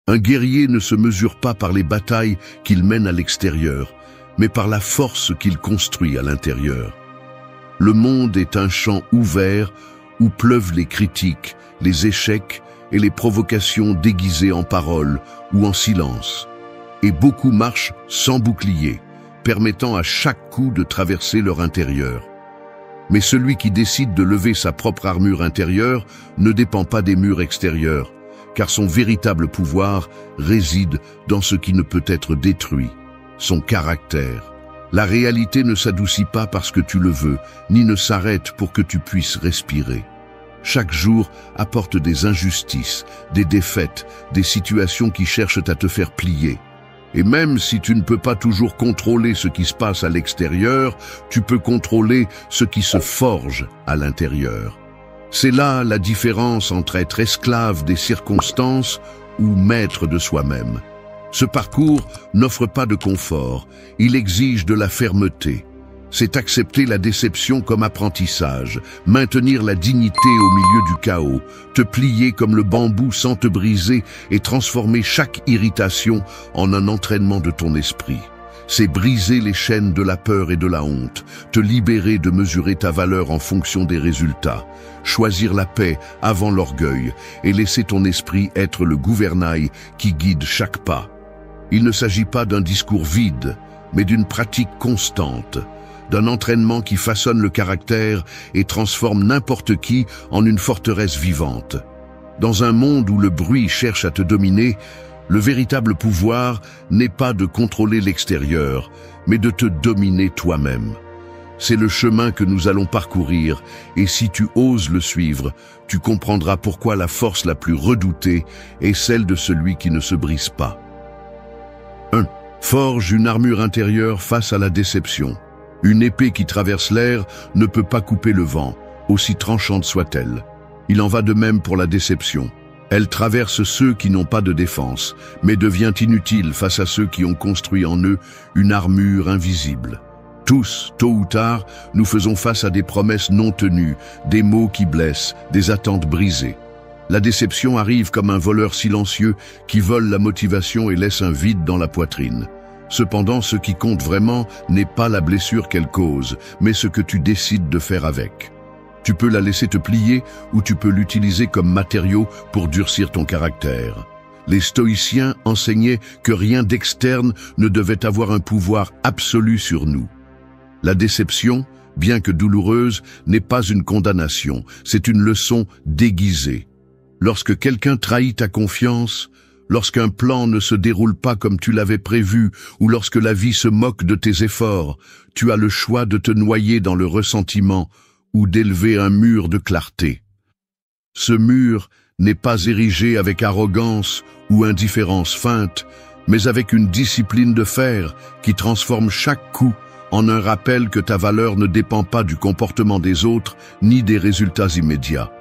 Un guerrier ne se mesure pas par les batailles qu'il mène à l'extérieur, mais par la force qu'il construit à l'intérieur. Le monde est un champ ouvert où pleuvent les critiques, les échecs et les provocations déguisées en paroles ou en silence. Et beaucoup marchent sans bouclier, permettant à chaque coup de traverser leur intérieur. Mais celui qui décide de lever sa propre armure intérieure ne dépend pas des murs extérieurs, car son véritable pouvoir réside dans ce qui ne peut être détruit, son caractère. La réalité ne s'adoucit pas parce que tu le veux, ni ne s'arrête pour que tu puisses respirer. Chaque jour apporte des injustices, des défaites, des situations qui cherchent à te faire plier. Et même si tu ne peux pas toujours contrôler ce qui se passe à l'extérieur, tu peux contrôler ce qui se forge à l'intérieur. C'est là la différence entre être esclave des circonstances ou maître de soi-même. Ce parcours n'offre pas de confort, il exige de la fermeté. C'est accepter la déception comme apprentissage, maintenir la dignité au milieu du chaos, te plier comme le bambou sans te briser et transformer chaque irritation en un entraînement de ton esprit. C'est briser les chaînes de la peur et de la honte, te libérer de mesurer ta valeur en fonction des résultats, choisir la paix avant l'orgueil et laisser ton esprit être le gouvernail qui guide chaque pas. Il ne s'agit pas d'un discours vide, mais d'une pratique constante, d'un entraînement qui façonne le caractère et transforme n'importe qui en une forteresse vivante. Dans un monde où le bruit cherche à te dominer, le véritable pouvoir n'est pas de contrôler l'extérieur, mais de te dominer toi-même. C'est le chemin que nous allons parcourir, et si tu oses le suivre, tu comprendras pourquoi la force la plus redoutée est celle de celui qui ne se brise pas. 1. Forge une armure intérieure face à la déception. Une épée qui traverse l'air ne peut pas couper le vent, aussi tranchante soit-elle. Il en va de même pour la déception. Elle traverse ceux qui n'ont pas de défense, mais devient inutile face à ceux qui ont construit en eux une armure invisible. Tous, tôt ou tard, nous faisons face à des promesses non tenues, des mots qui blessent, des attentes brisées. La déception arrive comme un voleur silencieux qui vole la motivation et laisse un vide dans la poitrine. Cependant, ce qui compte vraiment n'est pas la blessure qu'elle cause, mais ce que tu décides de faire avec. Tu peux la laisser te plier ou tu peux l'utiliser comme matériau pour durcir ton caractère. Les stoïciens enseignaient que rien d'externe ne devait avoir un pouvoir absolu sur nous. La déception, bien que douloureuse, n'est pas une condamnation, c'est une leçon déguisée. Lorsque quelqu'un trahit ta confiance, lorsqu'un plan ne se déroule pas comme tu l'avais prévu ou lorsque la vie se moque de tes efforts, tu as le choix de te noyer dans le ressentiment ou d'élever un mur de clarté. Ce mur n'est pas érigé avec arrogance ou indifférence feinte, mais avec une discipline de fer qui transforme chaque coup en un rappel que ta valeur ne dépend pas du comportement des autres ni des résultats immédiats.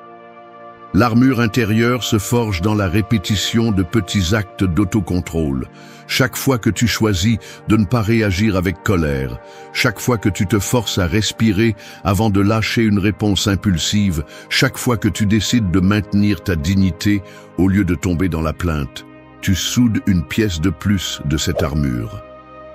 L'armure intérieure se forge dans la répétition de petits actes d'autocontrôle. Chaque fois que tu choisis de ne pas réagir avec colère, chaque fois que tu te forces à respirer avant de lâcher une réponse impulsive, chaque fois que tu décides de maintenir ta dignité au lieu de tomber dans la plainte, tu soudes une pièce de plus de cette armure.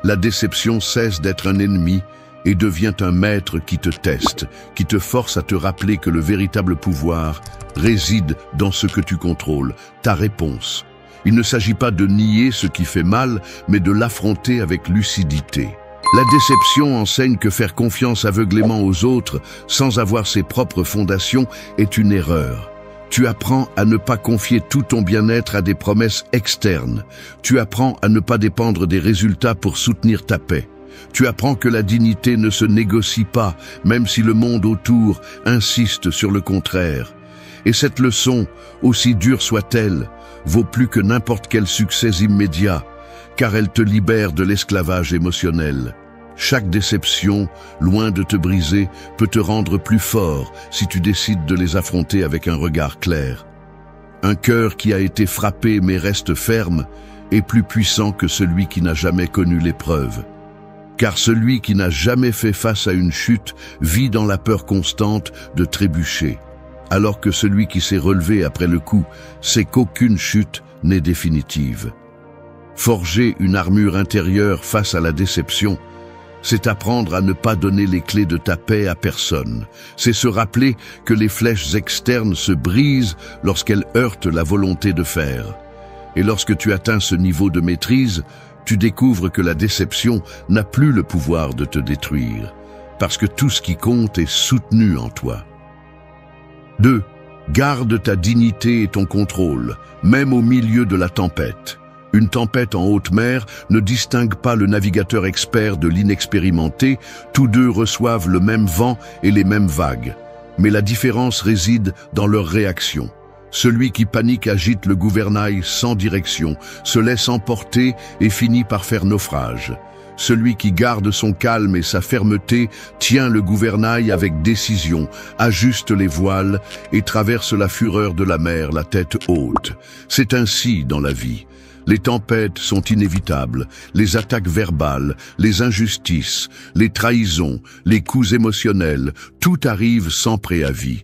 La déception cesse d'être un ennemi et devient un maître qui te teste, qui te force à te rappeler que le véritable pouvoir réside dans ce que tu contrôles, ta réponse. Il ne s'agit pas de nier ce qui fait mal, mais de l'affronter avec lucidité. La déception enseigne que faire confiance aveuglément aux autres, sans avoir ses propres fondations, est une erreur. Tu apprends à ne pas confier tout ton bien-être à des promesses externes. Tu apprends à ne pas dépendre des résultats pour soutenir ta paix. Tu apprends que la dignité ne se négocie pas, même si le monde autour insiste sur le contraire. Et cette leçon, aussi dure soit-elle, vaut plus que n'importe quel succès immédiat, car elle te libère de l'esclavage émotionnel. Chaque déception, loin de te briser, peut te rendre plus fort si tu décides de les affronter avec un regard clair. Un cœur qui a été frappé mais reste ferme est plus puissant que celui qui n'a jamais connu l'épreuve. Car celui qui n'a jamais fait face à une chute vit dans la peur constante de trébucher. alors que celui qui s'est relevé après le coup sait qu'aucune chute n'est définitive. Forger une armure intérieure face à la déception, c'est apprendre à ne pas donner les clés de ta paix à personne. C'est se rappeler que les flèches externes se brisent lorsqu'elles heurtent la volonté de faire. Et lorsque tu atteins ce niveau de maîtrise, tu découvres que la déception n'a plus le pouvoir de te détruire, parce que tout ce qui compte est soutenu en toi. 2. Garde ta dignité et ton contrôle, même au milieu de la tempête. Une tempête en haute mer ne distingue pas le navigateur expert de l'inexpérimenté, tous deux reçoivent le même vent et les mêmes vagues. Mais la différence réside dans leur réaction. Celui qui panique agite le gouvernail sans direction, se laisse emporter et finit par faire naufrage. Celui qui garde son calme et sa fermeté tient le gouvernail avec décision, ajuste les voiles et traverse la fureur de la mer la tête haute. C'est ainsi dans la vie. Les tempêtes sont inévitables, les attaques verbales, les injustices, les trahisons, les coups émotionnels, tout arrive sans préavis.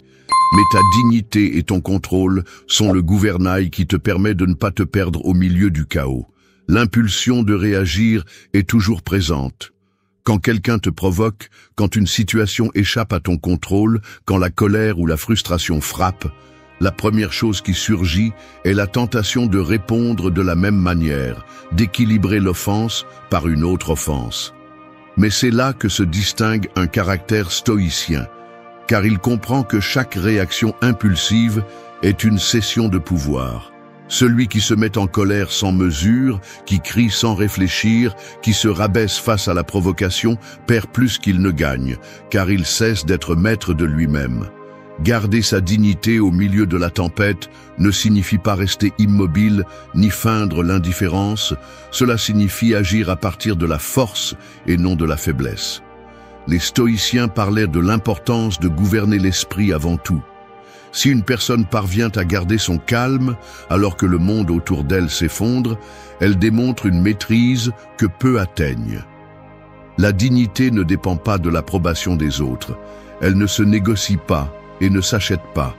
Mais ta dignité et ton contrôle sont le gouvernail qui te permet de ne pas te perdre au milieu du chaos. L'impulsion de réagir est toujours présente. Quand quelqu'un te provoque, quand une situation échappe à ton contrôle, quand la colère ou la frustration frappe, la première chose qui surgit est la tentation de répondre de la même manière, d'équilibrer l'offense par une autre offense. Mais c'est là que se distingue un caractère stoïcien, car il comprend que chaque réaction impulsive est une cession de pouvoir. Celui qui se met en colère sans mesure, qui crie sans réfléchir, qui se rabaisse face à la provocation, perd plus qu'il ne gagne, car il cesse d'être maître de lui-même. Garder sa dignité au milieu de la tempête ne signifie pas rester immobile ni feindre l'indifférence, cela signifie agir à partir de la force et non de la faiblesse. Les stoïciens parlaient de l'importance de gouverner l'esprit avant tout. Si une personne parvient à garder son calme alors que le monde autour d'elle s'effondre, elle démontre une maîtrise que peu atteignent. La dignité ne dépend pas de l'approbation des autres, elle ne se négocie pas et ne s'achète pas.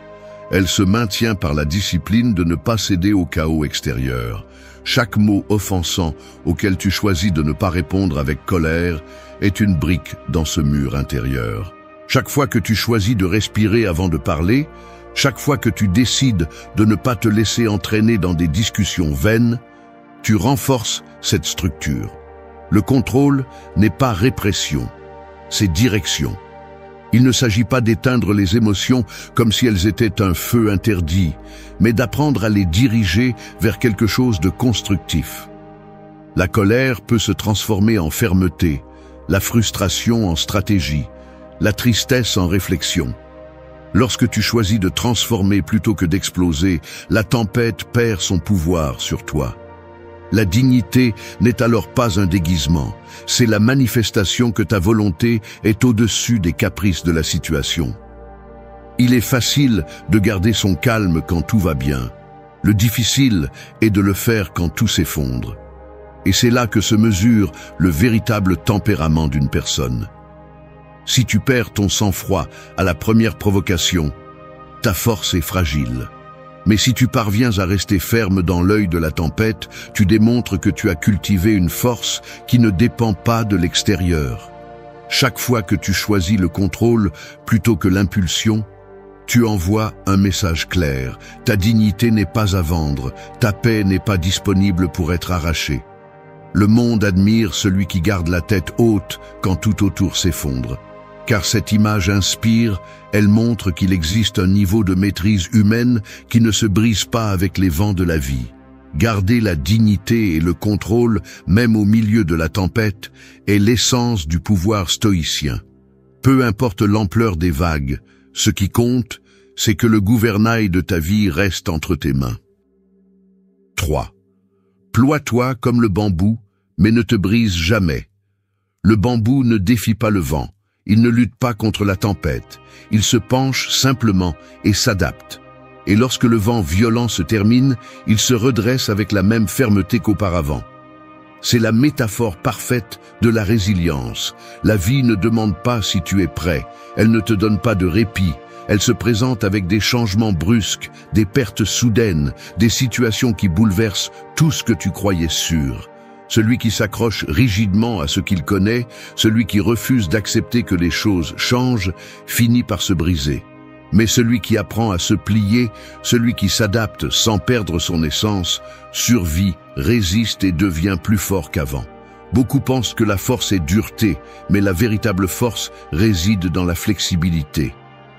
Elle se maintient par la discipline de ne pas céder au chaos extérieur. Chaque mot offensant auquel tu choisis de ne pas répondre avec colère est une brique dans ce mur intérieur. Chaque fois que tu choisis de respirer avant de parler, chaque fois que tu décides de ne pas te laisser entraîner dans des discussions vaines, tu renforces cette structure. Le contrôle n'est pas répression, c'est direction. Il ne s'agit pas d'éteindre les émotions comme si elles étaient un feu interdit, mais d'apprendre à les diriger vers quelque chose de constructif. La colère peut se transformer en fermeté, la frustration en stratégie, la tristesse en réflexion. Lorsque tu choisis de transformer plutôt que d'exploser, la tempête perd son pouvoir sur toi. La dignité n'est alors pas un déguisement, c'est la manifestation que ta volonté est au-dessus des caprices de la situation. Il est facile de garder son calme quand tout va bien. Le difficile est de le faire quand tout s'effondre. Et c'est là que se mesure le véritable tempérament d'une personne. Si tu perds ton sang-froid à la première provocation, ta force est fragile. Mais si tu parviens à rester ferme dans l'œil de la tempête, tu démontres que tu as cultivé une force qui ne dépend pas de l'extérieur. Chaque fois que tu choisis le contrôle plutôt que l'impulsion, tu envoies un message clair. Ta dignité n'est pas à vendre, ta paix n'est pas disponible pour être arrachée. Le monde admire celui qui garde la tête haute quand tout autour s'effondre. Car cette image inspire, elle montre qu'il existe un niveau de maîtrise humaine qui ne se brise pas avec les vents de la vie. Garder la dignité et le contrôle, même au milieu de la tempête, est l'essence du pouvoir stoïcien. Peu importe l'ampleur des vagues, ce qui compte, c'est que le gouvernail de ta vie reste entre tes mains. 3. Ploie-toi comme le bambou, mais ne te brise jamais. Le bambou ne défie pas le vent. Il ne lutte pas contre la tempête, il se penche simplement et s'adapte. Et lorsque le vent violent se termine, il se redresse avec la même fermeté qu'auparavant. C'est la métaphore parfaite de la résilience. La vie ne demande pas si tu es prêt, elle ne te donne pas de répit, Elle se présente avec des changements brusques, des pertes soudaines, des situations qui bouleversent tout ce que tu croyais sûr. Celui qui s'accroche rigidement à ce qu'il connaît, celui qui refuse d'accepter que les choses changent, finit par se briser. Mais celui qui apprend à se plier, celui qui s'adapte sans perdre son essence, survit, résiste et devient plus fort qu'avant. Beaucoup pensent que la force est dureté, mais la véritable force réside dans la flexibilité.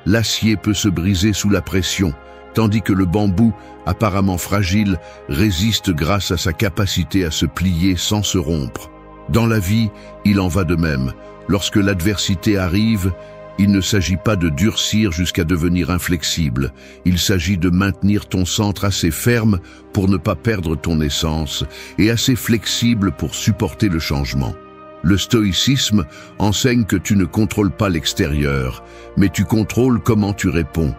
L'acier peut se briser sous la pression, tandis que le bambou, apparemment fragile, résiste grâce à sa capacité à se plier sans se rompre. Dans la vie, il en va de même. Lorsque l'adversité arrive, il ne s'agit pas de durcir jusqu'à devenir inflexible. Il s'agit de maintenir ton centre assez ferme pour ne pas perdre ton essence et assez flexible pour supporter le changement. Le stoïcisme enseigne que tu ne contrôles pas l'extérieur, mais tu contrôles comment tu réponds.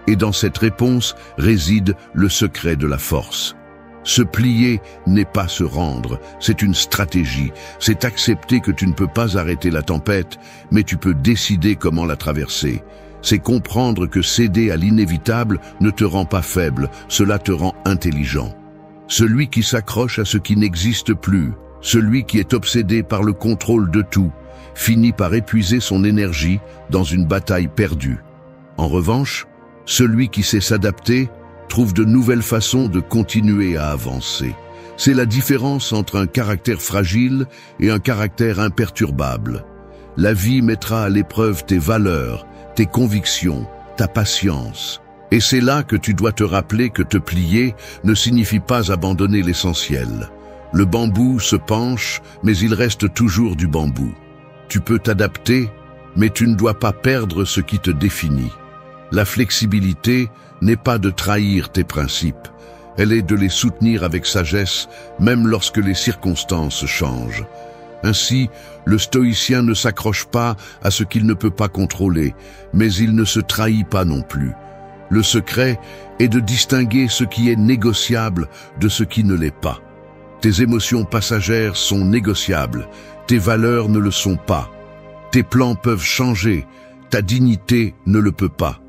Et dans cette réponse réside le secret de la force. Se plier n'est pas se rendre, c'est une stratégie. C'est accepter que tu ne peux pas arrêter la tempête, mais tu peux décider comment la traverser. C'est comprendre que céder à l'inévitable ne te rend pas faible, cela te rend intelligent. Celui qui s'accroche à ce qui n'existe plus, celui qui est obsédé par le contrôle de tout, finit par épuiser son énergie dans une bataille perdue. En revanche, celui qui sait s'adapter trouve de nouvelles façons de continuer à avancer. C'est la différence entre un caractère fragile et un caractère imperturbable. La vie mettra à l'épreuve tes valeurs, tes convictions, ta patience. Et c'est là que tu dois te rappeler que te plier ne signifie pas abandonner l'essentiel. Le bambou se penche, mais il reste toujours du bambou. Tu peux t'adapter, mais tu ne dois pas perdre ce qui te définit. La flexibilité n'est pas de trahir tes principes, elle est de les soutenir avec sagesse, même lorsque les circonstances changent. Ainsi, le stoïcien ne s'accroche pas à ce qu'il ne peut pas contrôler, mais il ne se trahit pas non plus. Le secret est de distinguer ce qui est négociable de ce qui ne l'est pas. Tes émotions passagères sont négociables, tes valeurs ne le sont pas. Tes plans peuvent changer, ta dignité ne le peut pas.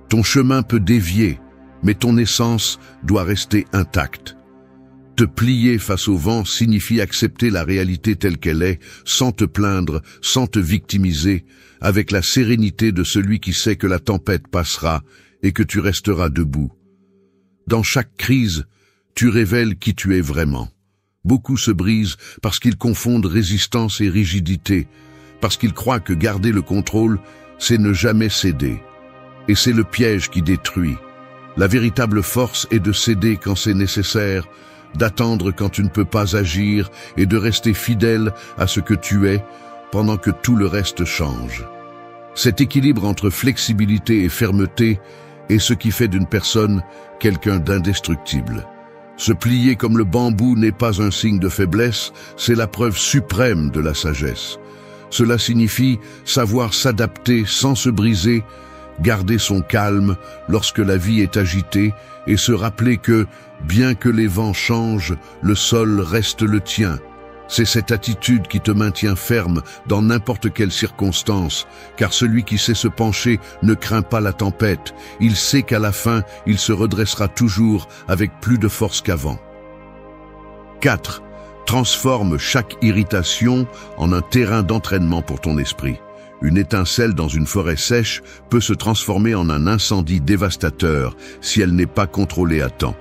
Ton chemin peut dévier, mais ton essence doit rester intacte. Te plier face au vent signifie accepter la réalité telle qu'elle est, sans te plaindre, sans te victimiser, avec la sérénité de celui qui sait que la tempête passera et que tu resteras debout. Dans chaque crise, tu révèles qui tu es vraiment. Beaucoup se brisent parce qu'ils confondent résistance et rigidité, parce qu'ils croient que garder le contrôle, c'est ne jamais céder. Et c'est le piège qui détruit. La véritable force est de céder quand c'est nécessaire, d'attendre quand tu ne peux pas agir et de rester fidèle à ce que tu es pendant que tout le reste change. Cet équilibre entre flexibilité et fermeté est ce qui fait d'une personne quelqu'un d'indestructible. Se plier comme le bambou n'est pas un signe de faiblesse, c'est la preuve suprême de la sagesse. Cela signifie savoir s'adapter sans se briser, garder son calme lorsque la vie est agitée et se rappeler que, bien que les vents changent, le sol reste le tien. C'est cette attitude qui te maintient ferme dans n'importe quelle circonstance, car celui qui sait se pencher ne craint pas la tempête. Il sait qu'à la fin, il se redressera toujours avec plus de force qu'avant. 4. Transforme chaque irritation en un terrain d'entraînement pour ton esprit. Une étincelle dans une forêt sèche peut se transformer en un incendie dévastateur si elle n'est pas contrôlée à temps.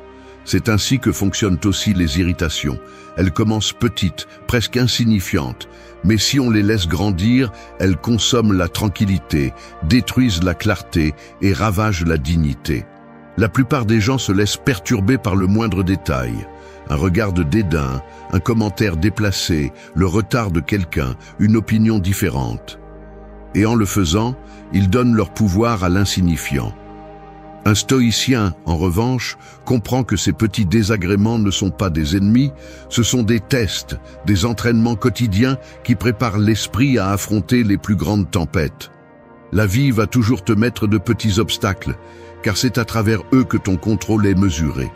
C'est ainsi que fonctionnent aussi les irritations. Elles commencent petites, presque insignifiantes, mais si on les laisse grandir, elles consomment la tranquillité, détruisent la clarté et ravagent la dignité. La plupart des gens se laissent perturber par le moindre détail. Un regard de dédain, un commentaire déplacé, le retard de quelqu'un, une opinion différente. Et en le faisant, ils donnent leur pouvoir à l'insignifiant. Un stoïcien, en revanche, comprend que ces petits désagréments ne sont pas des ennemis, ce sont des tests, des entraînements quotidiens qui préparent l'esprit à affronter les plus grandes tempêtes. La vie va toujours te mettre de petits obstacles, car c'est à travers eux que ton contrôle est mesuré.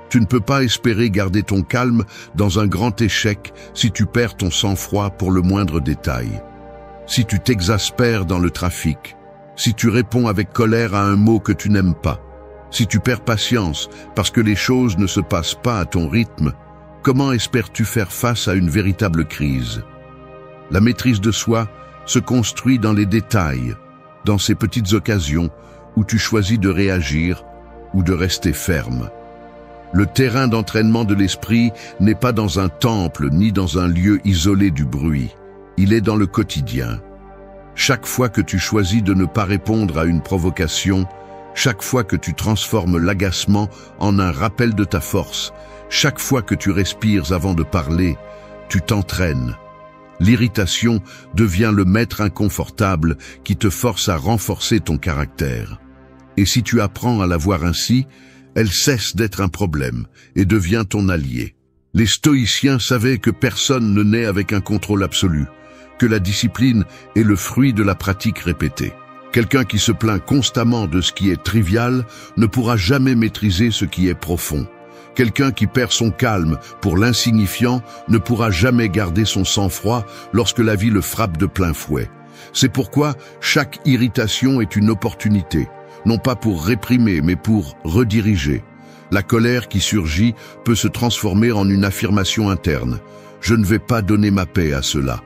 Tu ne peux pas espérer garder ton calme dans un grand échec si tu perds ton sang-froid pour le moindre détail. Si tu t'exaspères dans le trafic, si tu réponds avec colère à un mot que tu n'aimes pas, si tu perds patience parce que les choses ne se passent pas à ton rythme, comment espères-tu faire face à une véritable crise? La maîtrise de soi se construit dans les détails, dans ces petites occasions où tu choisis de réagir ou de rester ferme. Le terrain d'entraînement de l'esprit n'est pas dans un temple ni dans un lieu isolé du bruit. Il est dans le quotidien. Chaque fois que tu choisis de ne pas répondre à une provocation, chaque fois que tu transformes l'agacement en un rappel de ta force, chaque fois que tu respires avant de parler, tu t'entraînes. L'irritation devient le maître inconfortable qui te force à renforcer ton caractère. Et si tu apprends à la voir ainsi, elle cesse d'être un problème et devient ton allié. Les stoïciens savaient que personne ne naît avec un contrôle absolu, que la discipline est le fruit de la pratique répétée. Quelqu'un qui se plaint constamment de ce qui est trivial ne pourra jamais maîtriser ce qui est profond. Quelqu'un qui perd son calme pour l'insignifiant ne pourra jamais garder son sang-froid lorsque la vie le frappe de plein fouet. C'est pourquoi chaque irritation est une opportunité, non pas pour réprimer, mais pour rediriger. La colère qui surgit peut se transformer en une affirmation interne. Je ne vais pas donner ma paix à cela.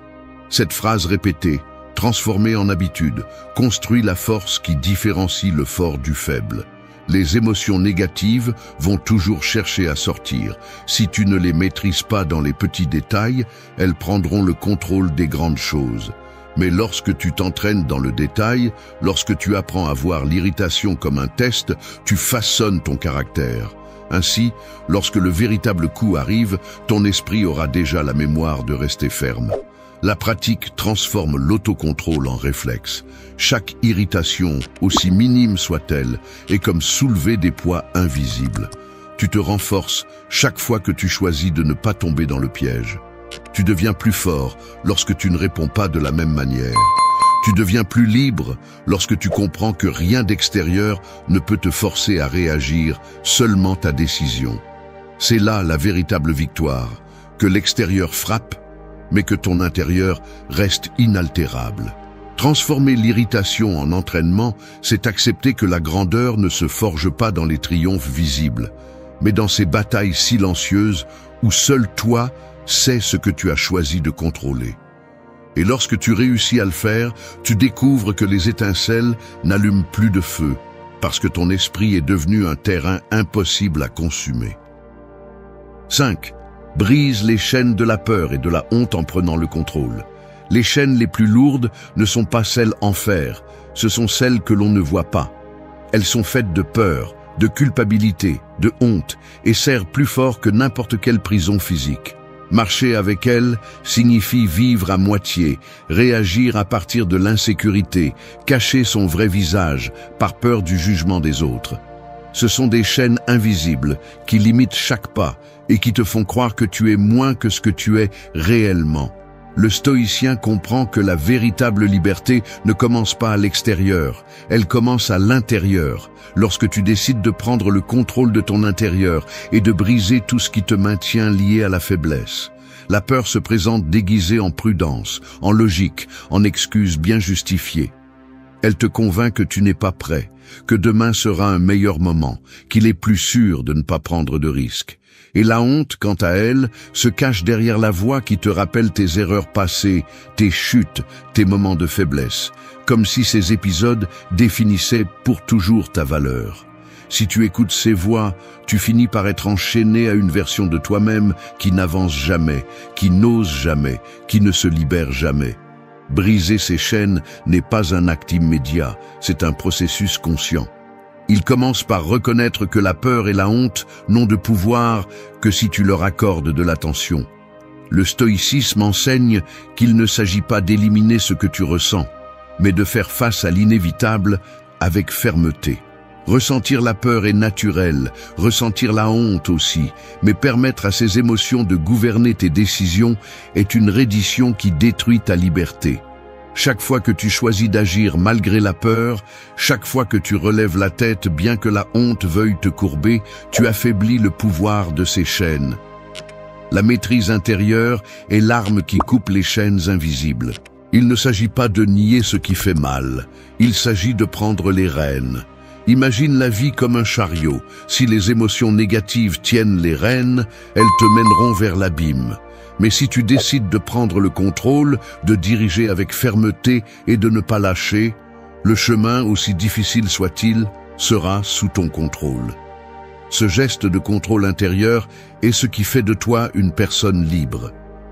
Cette phrase répétée, transformée en habitude, construit la force qui différencie le fort du faible. Les émotions négatives vont toujours chercher à sortir. Si tu ne les maîtrises pas dans les petits détails, elles prendront le contrôle des grandes choses. Mais lorsque tu t'entraînes dans le détail, lorsque tu apprends à voir l'irritation comme un test, tu façonnes ton caractère. Ainsi, lorsque le véritable coup arrive, ton esprit aura déjà la mémoire de rester ferme. La pratique transforme l'autocontrôle en réflexe. Chaque irritation, aussi minime soit-elle, est comme soulever des poids invisibles. Tu te renforces chaque fois que tu choisis de ne pas tomber dans le piège. Tu deviens plus fort lorsque tu ne réponds pas de la même manière. Tu deviens plus libre lorsque tu comprends que rien d'extérieur ne peut te forcer à réagir, seulement ta décision. C'est là la véritable victoire, que l'extérieur frappe, mais que ton intérieur reste inaltérable. Transformer l'irritation en entraînement, c'est accepter que la grandeur ne se forge pas dans les triomphes visibles, mais dans ces batailles silencieuses où seul toi sais ce que tu as choisi de contrôler. Et lorsque tu réussis à le faire, tu découvres que les étincelles n'allument plus de feu, parce que ton esprit est devenu un terrain impossible à consumer. 5. Brise les chaînes de la peur et de la honte en prenant le contrôle. Les chaînes les plus lourdes ne sont pas celles en fer, ce sont celles que l'on ne voit pas. Elles sont faites de peur, de culpabilité, de honte, et serrent plus fort que n'importe quelle prison physique. Marcher avec elles signifie vivre à moitié, réagir à partir de l'insécurité, cacher son vrai visage par peur du jugement des autres. Ce sont des chaînes invisibles qui limitent chaque pas et qui te font croire que tu es moins que ce que tu es réellement. Le stoïcien comprend que la véritable liberté ne commence pas à l'extérieur, elle commence à l'intérieur, lorsque tu décides de prendre le contrôle de ton intérieur et de briser tout ce qui te maintient lié à la faiblesse. La peur se présente déguisée en prudence, en logique, en excuses bien justifiées. Elle te convainc que tu n'es pas prêt, que demain sera un meilleur moment, qu'il est plus sûr de ne pas prendre de risques. Et la honte, quant à elle, se cache derrière la voix qui te rappelle tes erreurs passées, tes chutes, tes moments de faiblesse, comme si ces épisodes définissaient pour toujours ta valeur. Si tu écoutes ces voix, tu finis par être enchaîné à une version de toi-même qui n'avance jamais, qui n'ose jamais, qui ne se libère jamais. Briser ces chaînes n'est pas un acte immédiat, c'est un processus conscient. Il commence par reconnaître que la peur et la honte n'ont de pouvoir que si tu leur accordes de l'attention. Le stoïcisme enseigne qu'il ne s'agit pas d'éliminer ce que tu ressens, mais de faire face à l'inévitable avec fermeté. Ressentir la peur est naturel, ressentir la honte aussi, mais permettre à ces émotions de gouverner tes décisions est une reddition qui détruit ta liberté. Chaque fois que tu choisis d'agir malgré la peur, chaque fois que tu relèves la tête bien que la honte veuille te courber, tu affaiblis le pouvoir de ces chaînes. La maîtrise intérieure est l'arme qui coupe les chaînes invisibles. Il ne s'agit pas de nier ce qui fait mal, il s'agit de prendre les rênes. Imagine la vie comme un chariot. Si les émotions négatives tiennent les rênes, elles te mèneront vers l'abîme. Mais si tu décides de prendre le contrôle, de diriger avec fermeté et de ne pas lâcher, le chemin, aussi difficile soit-il, sera sous ton contrôle. Ce geste de contrôle intérieur est ce qui fait de toi une personne libre.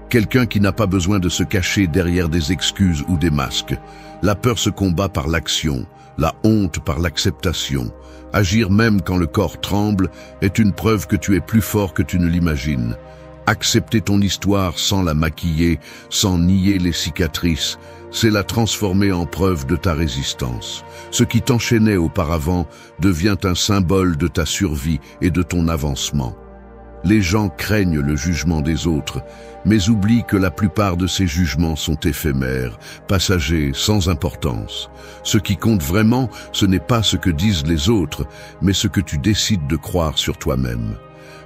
Quelqu'un qui n'a pas besoin de se cacher derrière des excuses ou des masques. La peur se combat par l'action, la honte par l'acceptation. Agir même quand le corps tremble est une preuve que tu es plus fort que tu ne l'imagines. Accepter ton histoire sans la maquiller, sans nier les cicatrices, c'est la transformer en preuve de ta résistance. Ce qui t'enchaînait auparavant devient un symbole de ta survie et de ton avancement. Les gens craignent le jugement des autres, mais oublient que la plupart de ces jugements sont éphémères, passagers, sans importance. Ce qui compte vraiment, ce n'est pas ce que disent les autres, mais ce que tu décides de croire sur toi-même.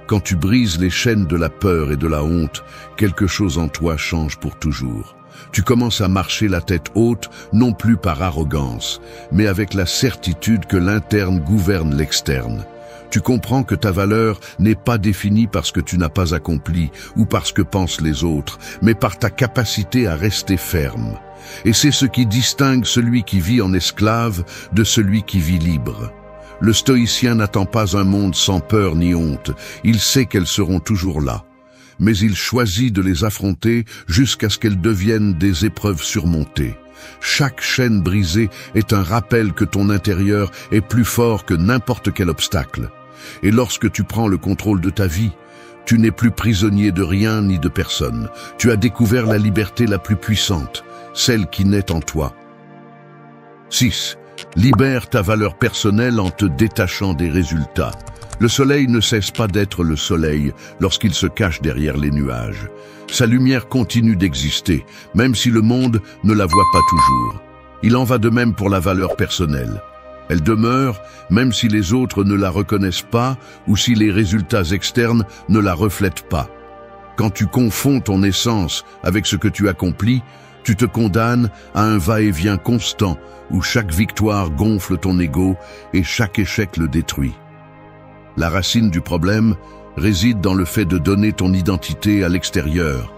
Quand tu brises les chaînes de la peur et de la honte, quelque chose en toi change pour toujours. Tu commences à marcher la tête haute, non plus par arrogance, mais avec la certitude que l'interne gouverne l'externe. Tu comprends que ta valeur n'est pas définie par ce que tu n'as pas accompli ou par ce que pensent les autres, mais par ta capacité à rester ferme. Et c'est ce qui distingue celui qui vit en esclave de celui qui vit libre. Le stoïcien n'attend pas un monde sans peur ni honte, il sait qu'elles seront toujours là. Mais il choisit de les affronter jusqu'à ce qu'elles deviennent des épreuves surmontées. Chaque chaîne brisée est un rappel que ton intérieur est plus fort que n'importe quel obstacle. Et lorsque tu prends le contrôle de ta vie, tu n'es plus prisonnier de rien ni de personne. Tu as découvert la liberté la plus puissante, celle qui naît en toi. 6. Libère ta valeur personnelle en te détachant des résultats. Le soleil ne cesse pas d'être le soleil lorsqu'il se cache derrière les nuages. Sa lumière continue d'exister, même si le monde ne la voit pas toujours. Il en va de même pour la valeur personnelle. Elle demeure, même si les autres ne la reconnaissent pas ou si les résultats externes ne la reflètent pas. Quand tu confonds ton essence avec ce que tu accomplis, tu te condamnes à un va-et-vient constant où chaque victoire gonfle ton ego et chaque échec le détruit. La racine du problème réside dans le fait de donner ton identité à l'extérieur,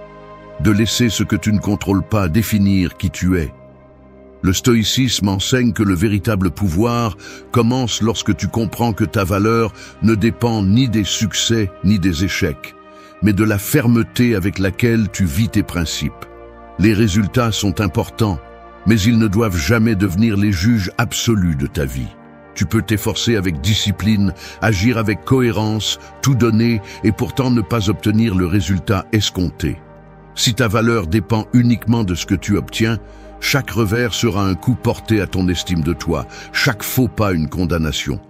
de laisser ce que tu ne contrôles pas définir qui tu es. Le stoïcisme enseigne que le véritable pouvoir commence lorsque tu comprends que ta valeur ne dépend ni des succès ni des échecs, mais de la fermeté avec laquelle tu vis tes principes. Les résultats sont importants, mais ils ne doivent jamais devenir les juges absolus de ta vie. Tu peux t'efforcer avec discipline, agir avec cohérence, tout donner et pourtant ne pas obtenir le résultat escompté. Si ta valeur dépend uniquement de ce que tu obtiens, chaque revers sera un coup porté à ton estime de toi, chaque faux pas une condamnation.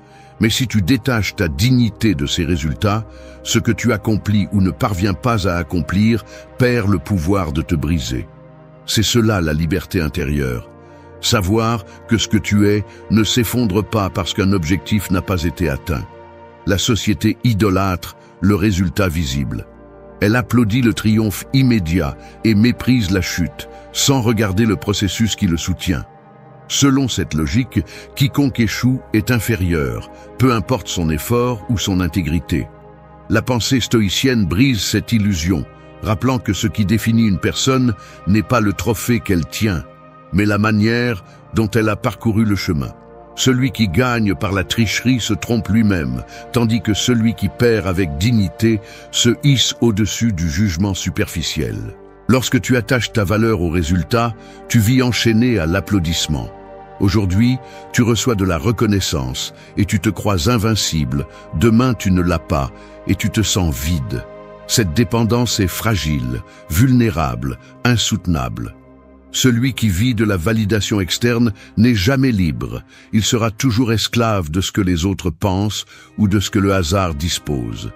Mais si tu détaches ta dignité de ces résultats, ce que tu accomplis ou ne parviens pas à accomplir perd le pouvoir de te briser. C'est cela la liberté intérieure. Savoir que ce que tu es ne s'effondre pas parce qu'un objectif n'a pas été atteint. La société idolâtre le résultat visible. Elle applaudit le triomphe immédiat et méprise la chute, sans regarder le processus qui le soutient. Selon cette logique, quiconque échoue est inférieur, peu importe son effort ou son intégrité. La pensée stoïcienne brise cette illusion, rappelant que ce qui définit une personne n'est pas le trophée qu'elle tient, mais la manière dont elle a parcouru le chemin. Celui qui gagne par la tricherie se trompe lui-même, tandis que celui qui perd avec dignité se hisse au-dessus du jugement superficiel. Lorsque tu attaches ta valeur au résultat, tu vis enchaîné à l'applaudissement. Aujourd'hui, tu reçois de la reconnaissance et tu te crois invincible. Demain, tu ne l'as pas et tu te sens vide. Cette dépendance est fragile, vulnérable, insoutenable. Celui qui vit de la validation externe n'est jamais libre. Il sera toujours esclave de ce que les autres pensent ou de ce que le hasard dispose.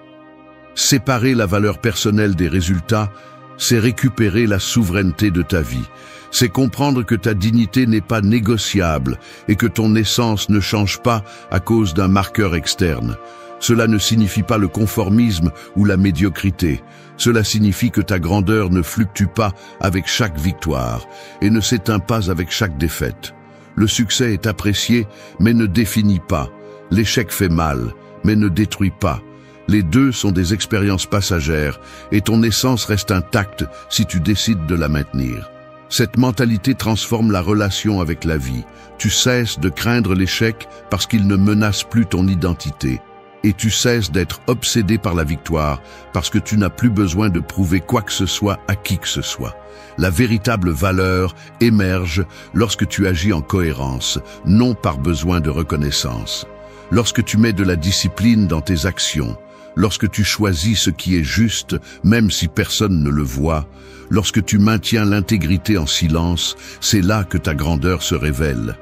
Séparer la valeur personnelle des résultats, c'est récupérer la souveraineté de ta vie. C'est comprendre que ta dignité n'est pas négociable et que ton essence ne change pas à cause d'un marqueur externe. Cela ne signifie pas le conformisme ou la médiocrité. Cela signifie que ta grandeur ne fluctue pas avec chaque victoire et ne s'éteint pas avec chaque défaite. Le succès est apprécié, mais ne définit pas. L'échec fait mal, mais ne détruit pas. Les deux sont des expériences passagères et ton essence reste intacte si tu décides de la maintenir. Cette mentalité transforme la relation avec la vie. Tu cesses de craindre l'échec parce qu'il ne menace plus ton identité. Et tu cesses d'être obsédé par la victoire parce que tu n'as plus besoin de prouver quoi que ce soit à qui que ce soit. La véritable valeur émerge lorsque tu agis en cohérence, non par besoin de reconnaissance. Lorsque tu mets de la discipline dans tes actions, lorsque tu choisis ce qui est juste, même si personne ne le voit, lorsque tu maintiens l'intégrité en silence, c'est là que ta grandeur se révèle.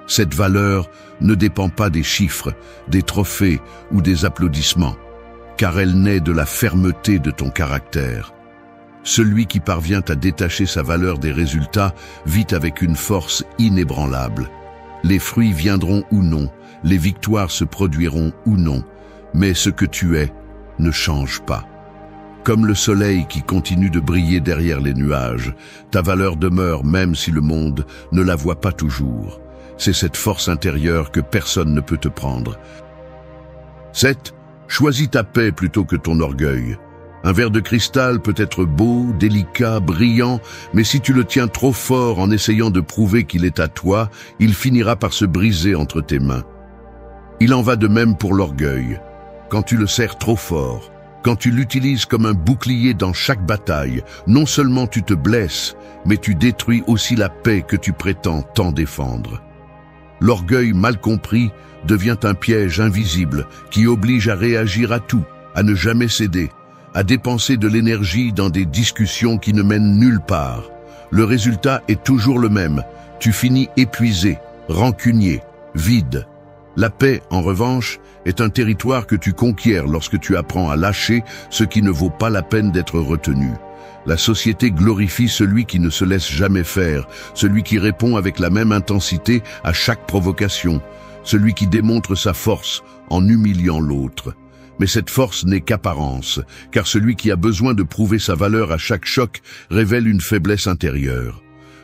Cette valeur ne dépend pas des chiffres, des trophées ou des applaudissements, car elle naît de la fermeté de ton caractère. Celui qui parvient à détacher sa valeur des résultats vit avec une force inébranlable. Les fruits viendront ou non, les victoires se produiront ou non, mais ce que tu es ne change pas. Comme le soleil qui continue de briller derrière les nuages, ta valeur demeure même si le monde ne la voit pas toujours. C'est cette force intérieure que personne ne peut te prendre. 7. Choisis ta paix plutôt que ton orgueil. Un verre de cristal peut être beau, délicat, brillant, mais si tu le tiens trop fort en essayant de prouver qu'il est à toi, il finira par se briser entre tes mains. Il en va de même pour l'orgueil. Quand tu le serres trop fort, quand tu l'utilises comme un bouclier dans chaque bataille, non seulement tu te blesses, mais tu détruis aussi la paix que tu prétends tant défendre. L'orgueil mal compris devient un piège invisible qui oblige à réagir à tout, à ne jamais céder, à dépenser de l'énergie dans des discussions qui ne mènent nulle part. Le résultat est toujours le même. Tu finis épuisé, rancunier, vide. La paix, en revanche, est un territoire que tu conquiers lorsque tu apprends à lâcher ce qui ne vaut pas la peine d'être retenu. La société glorifie celui qui ne se laisse jamais faire, celui qui répond avec la même intensité à chaque provocation, celui qui démontre sa force en humiliant l'autre. Mais cette force n'est qu'apparence, car celui qui a besoin de prouver sa valeur à chaque choc révèle une faiblesse intérieure.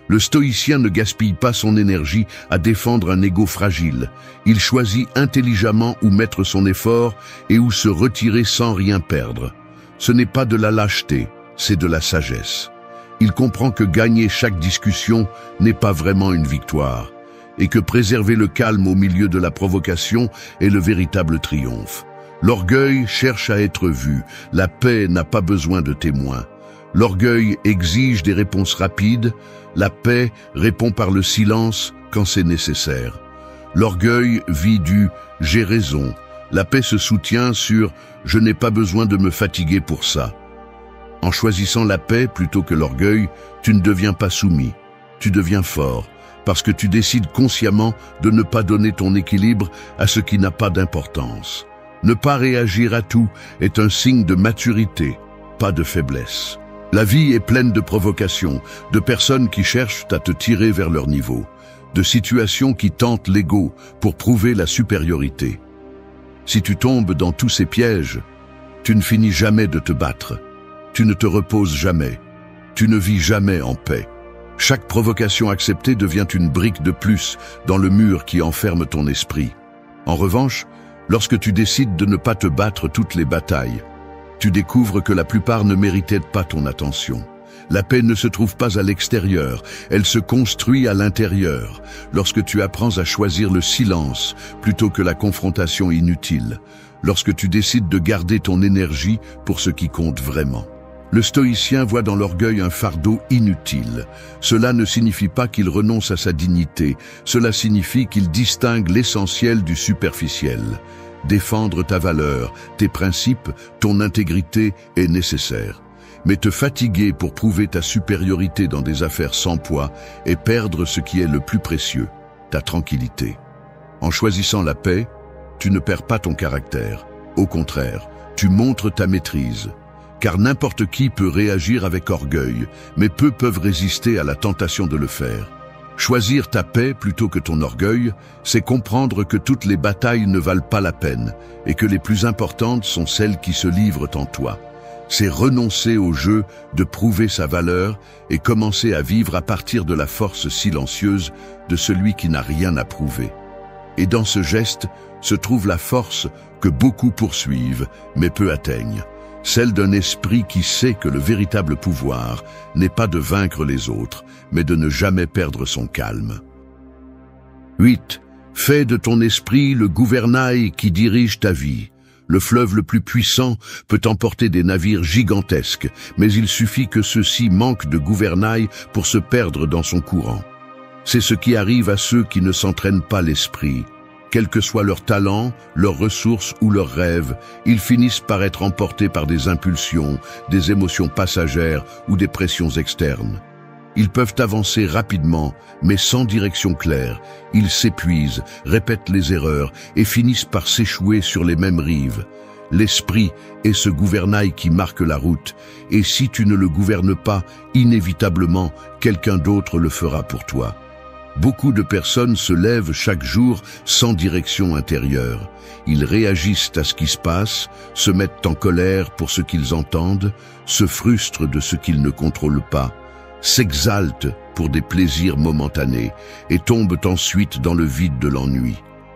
Le stoïcien ne gaspille pas son énergie à défendre un ego fragile. Il choisit intelligemment où mettre son effort et où se retirer sans rien perdre. Ce n'est pas de la lâcheté, c'est de la sagesse. Il comprend que gagner chaque discussion n'est pas vraiment une victoire, et que préserver le calme au milieu de la provocation est le véritable triomphe. L'orgueil cherche à être vu, la paix n'a pas besoin de témoins. L'orgueil exige des réponses rapides, la paix répond par le silence quand c'est nécessaire. L'orgueil vit du « j'ai raison », la paix se soutient sur « je n'ai pas besoin de me fatiguer pour ça ». En choisissant la paix plutôt que l'orgueil, tu ne deviens pas soumis, tu deviens fort, parce que tu décides consciemment de ne pas donner ton équilibre à ce qui n'a pas d'importance. Ne pas réagir à tout est un signe de maturité, pas de faiblesse. La vie est pleine de provocations, de personnes qui cherchent à te tirer vers leur niveau, de situations qui tentent l'ego pour prouver la supériorité. Si tu tombes dans tous ces pièges, tu ne finis jamais de te battre. Tu ne te reposes jamais. Tu ne vis jamais en paix. Chaque provocation acceptée devient une brique de plus dans le mur qui enferme ton esprit. En revanche, lorsque tu décides de ne pas te battre toutes les batailles, tu découvres que la plupart ne méritaient pas ton attention. La paix ne se trouve pas à l'extérieur, elle se construit à l'intérieur, lorsque tu apprends à choisir le silence plutôt que la confrontation inutile, lorsque tu décides de garder ton énergie pour ce qui compte vraiment. Le stoïcien voit dans l'orgueil un fardeau inutile. Cela ne signifie pas qu'il renonce à sa dignité, cela signifie qu'il distingue l'essentiel du superficiel. Défendre ta valeur, tes principes, ton intégrité est nécessaire. Mais te fatiguer pour prouver ta supériorité dans des affaires sans poids est perdre ce qui est le plus précieux, ta tranquillité. En choisissant la paix, tu ne perds pas ton caractère. Au contraire, tu montres ta maîtrise. Car n'importe qui peut réagir avec orgueil, mais peu peuvent résister à la tentation de le faire. Choisir ta paix plutôt que ton orgueil, c'est comprendre que toutes les batailles ne valent pas la peine et que les plus importantes sont celles qui se livrent en toi. C'est renoncer au jeu de prouver sa valeur et commencer à vivre à partir de la force silencieuse de celui qui n'a rien à prouver. Et dans ce geste se trouve la force que beaucoup poursuivent mais peu atteignent, celle d'un esprit qui sait que le véritable pouvoir n'est pas de vaincre les autres, mais de ne jamais perdre son calme. 8. Fais de ton esprit le gouvernail qui dirige ta vie. Le fleuve le plus puissant peut emporter des navires gigantesques, mais il suffit que ceux-ci manquent de gouvernail pour se perdre dans son courant. C'est ce qui arrive à ceux qui ne s'entraînent pas l'esprit. Quel que soit leur talent, leurs ressources ou leurs rêves, ils finissent par être emportés par des impulsions, des émotions passagères ou des pressions externes. Ils peuvent avancer rapidement, mais sans direction claire. Ils s'épuisent, répètent les erreurs et finissent par s'échouer sur les mêmes rives. L'esprit est ce gouvernail qui marque la route, et si tu ne le gouvernes pas, inévitablement, quelqu'un d'autre le fera pour toi. Beaucoup de personnes se lèvent chaque jour sans direction intérieure. Ils réagissent à ce qui se passe, se mettent en colère pour ce qu'ils entendent, se frustrent de ce qu'ils ne contrôlent pas, s'exaltent pour des plaisirs momentanés et tombent ensuite dans le vide de l'ennui.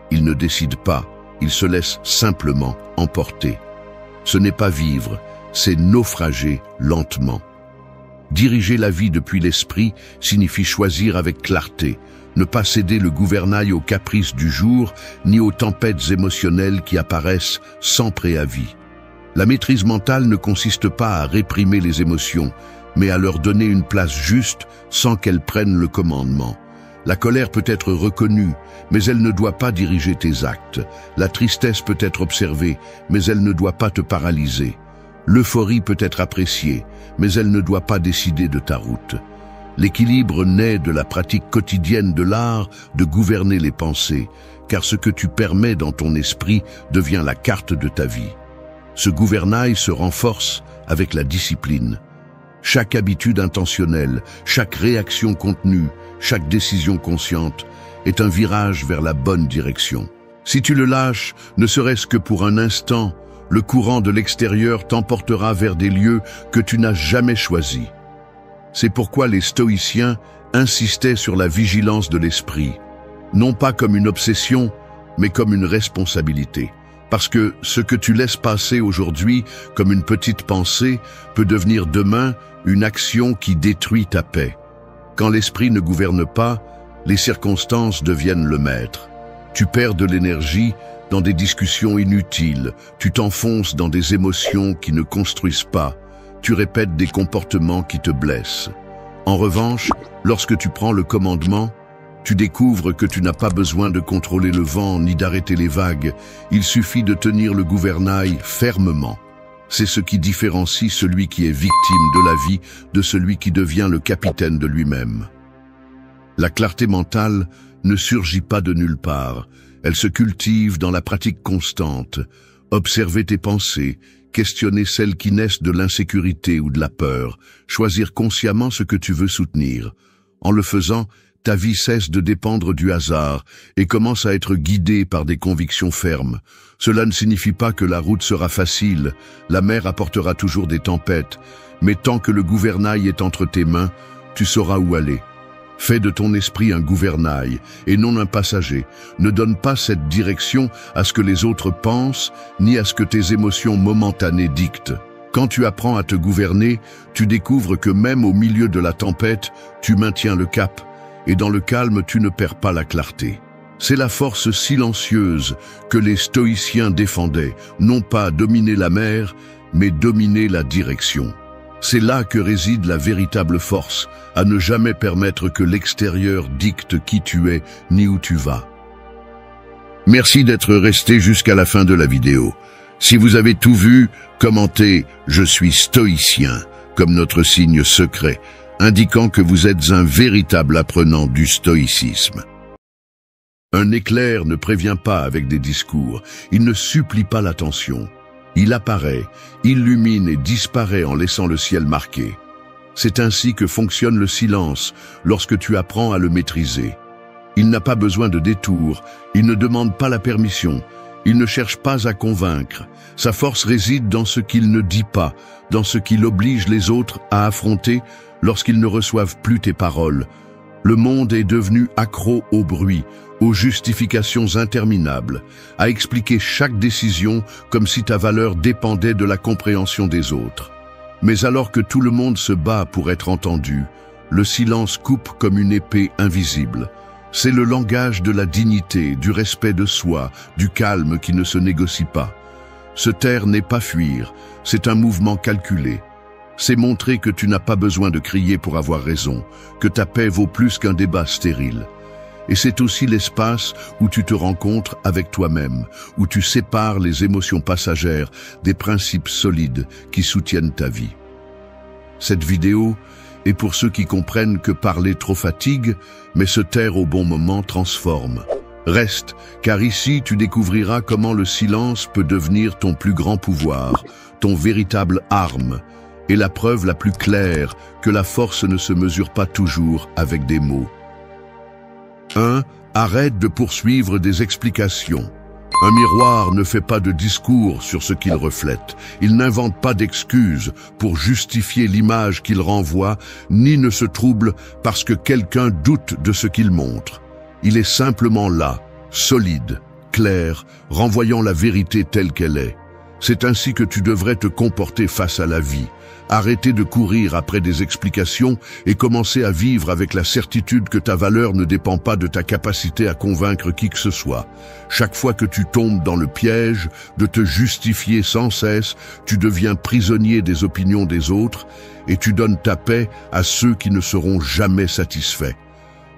Ils ne décident pas, ils se laissent simplement emporter. Ce n'est pas vivre, c'est naufrager lentement. Diriger la vie depuis l'esprit signifie choisir avec clarté, ne pas céder le gouvernail aux caprices du jour ni aux tempêtes émotionnelles qui apparaissent sans préavis. La maîtrise mentale ne consiste pas à réprimer les émotions, mais à leur donner une place juste sans qu'elles prennent le commandement. La colère peut être reconnue, mais elle ne doit pas diriger tes actes. La tristesse peut être observée, mais elle ne doit pas te paralyser. L'euphorie peut être appréciée, mais elle ne doit pas décider de ta route. L'équilibre naît de la pratique quotidienne de l'art de gouverner les pensées, car ce que tu permets dans ton esprit devient la carte de ta vie. Ce gouvernail se renforce avec la discipline. Chaque habitude intentionnelle, chaque réaction contenue, chaque décision consciente est un virage vers la bonne direction. Si tu le lâches, ne serait-ce que pour un instant, le courant de l'extérieur t'emportera vers des lieux que tu n'as jamais choisis. C'est pourquoi les stoïciens insistaient sur la vigilance de l'esprit, non pas comme une obsession, mais comme une responsabilité. Parce que ce que tu laisses passer aujourd'hui comme une petite pensée peut devenir demain une action qui détruit ta paix. Quand l'esprit ne gouverne pas, les circonstances deviennent le maître. Tu perds de l'énergie dans des discussions inutiles, tu t'enfonces dans des émotions qui ne construisent pas, tu répètes des comportements qui te blessent. En revanche, lorsque tu prends le commandement, tu découvres que tu n'as pas besoin de contrôler le vent ni d'arrêter les vagues, il suffit de tenir le gouvernail fermement. C'est ce qui différencie celui qui est victime de la vie de celui qui devient le capitaine de lui-même. La clarté mentale ne surgit pas de nulle part, elle se cultive dans la pratique constante. Observer tes pensées, questionner celles qui naissent de l'insécurité ou de la peur, choisir consciemment ce que tu veux soutenir. En le faisant, ta vie cesse de dépendre du hasard et commence à être guidée par des convictions fermes. Cela ne signifie pas que la route sera facile, la mer apportera toujours des tempêtes, mais tant que le gouvernail est entre tes mains, tu sauras où aller. Fais de ton esprit un gouvernail et non un passager. Ne donne pas cette direction à ce que les autres pensent, ni à ce que tes émotions momentanées dictent. Quand tu apprends à te gouverner, tu découvres que même au milieu de la tempête, tu maintiens le cap, et dans le calme, tu ne perds pas la clarté. C'est la force silencieuse que les stoïciens défendaient, non pas dominer la mer, mais dominer la direction. C'est là que réside la véritable force, à ne jamais permettre que l'extérieur dicte qui tu es ni où tu vas. Merci d'être resté jusqu'à la fin de la vidéo. Si vous avez tout vu, commentez « Je suis stoïcien » comme notre signe secret, indiquant que vous êtes un véritable apprenant du stoïcisme. Un éclair ne prévient pas avec des discours, il ne supplie pas l'attention. Il apparaît, illumine et disparaît en laissant le ciel marqué. C'est ainsi que fonctionne le silence lorsque tu apprends à le maîtriser. Il n'a pas besoin de détour, il ne demande pas la permission, il ne cherche pas à convaincre. Sa force réside dans ce qu'il ne dit pas, dans ce qu'il oblige les autres à affronter lorsqu'ils ne reçoivent plus tes paroles. Le monde est devenu accro au bruit, aux justifications interminables, à expliquer chaque décision comme si ta valeur dépendait de la compréhension des autres. Mais alors que tout le monde se bat pour être entendu, le silence coupe comme une épée invisible. C'est le langage de la dignité, du respect de soi, du calme qui ne se négocie pas. Se taire n'est pas fuir, c'est un mouvement calculé. C'est montrer que tu n'as pas besoin de crier pour avoir raison, que ta paix vaut plus qu'un débat stérile. Et c'est aussi l'espace où tu te rencontres avec toi-même, où tu sépares les émotions passagères des principes solides qui soutiennent ta vie. Cette vidéo est pour ceux qui comprennent que parler trop fatigue, mais se taire au bon moment transforme. Reste, car ici tu découvriras comment le silence peut devenir ton plus grand pouvoir, ton véritable arme, et la preuve la plus claire que la force ne se mesure pas toujours avec des mots. 1. Arrête de poursuivre des explications. Un miroir ne fait pas de discours sur ce qu'il reflète. Il n'invente pas d'excuses pour justifier l'image qu'il renvoie, ni ne se trouble parce que quelqu'un doute de ce qu'il montre. Il est simplement là, solide, clair, renvoyant la vérité telle qu'elle est. C'est ainsi que tu devrais te comporter face à la vie. Arrêter de courir après des explications et commencer à vivre avec la certitude que ta valeur ne dépend pas de ta capacité à convaincre qui que ce soit. Chaque fois que tu tombes dans le piège de te justifier sans cesse, tu deviens prisonnier des opinions des autres et tu donnes ta paix à ceux qui ne seront jamais satisfaits.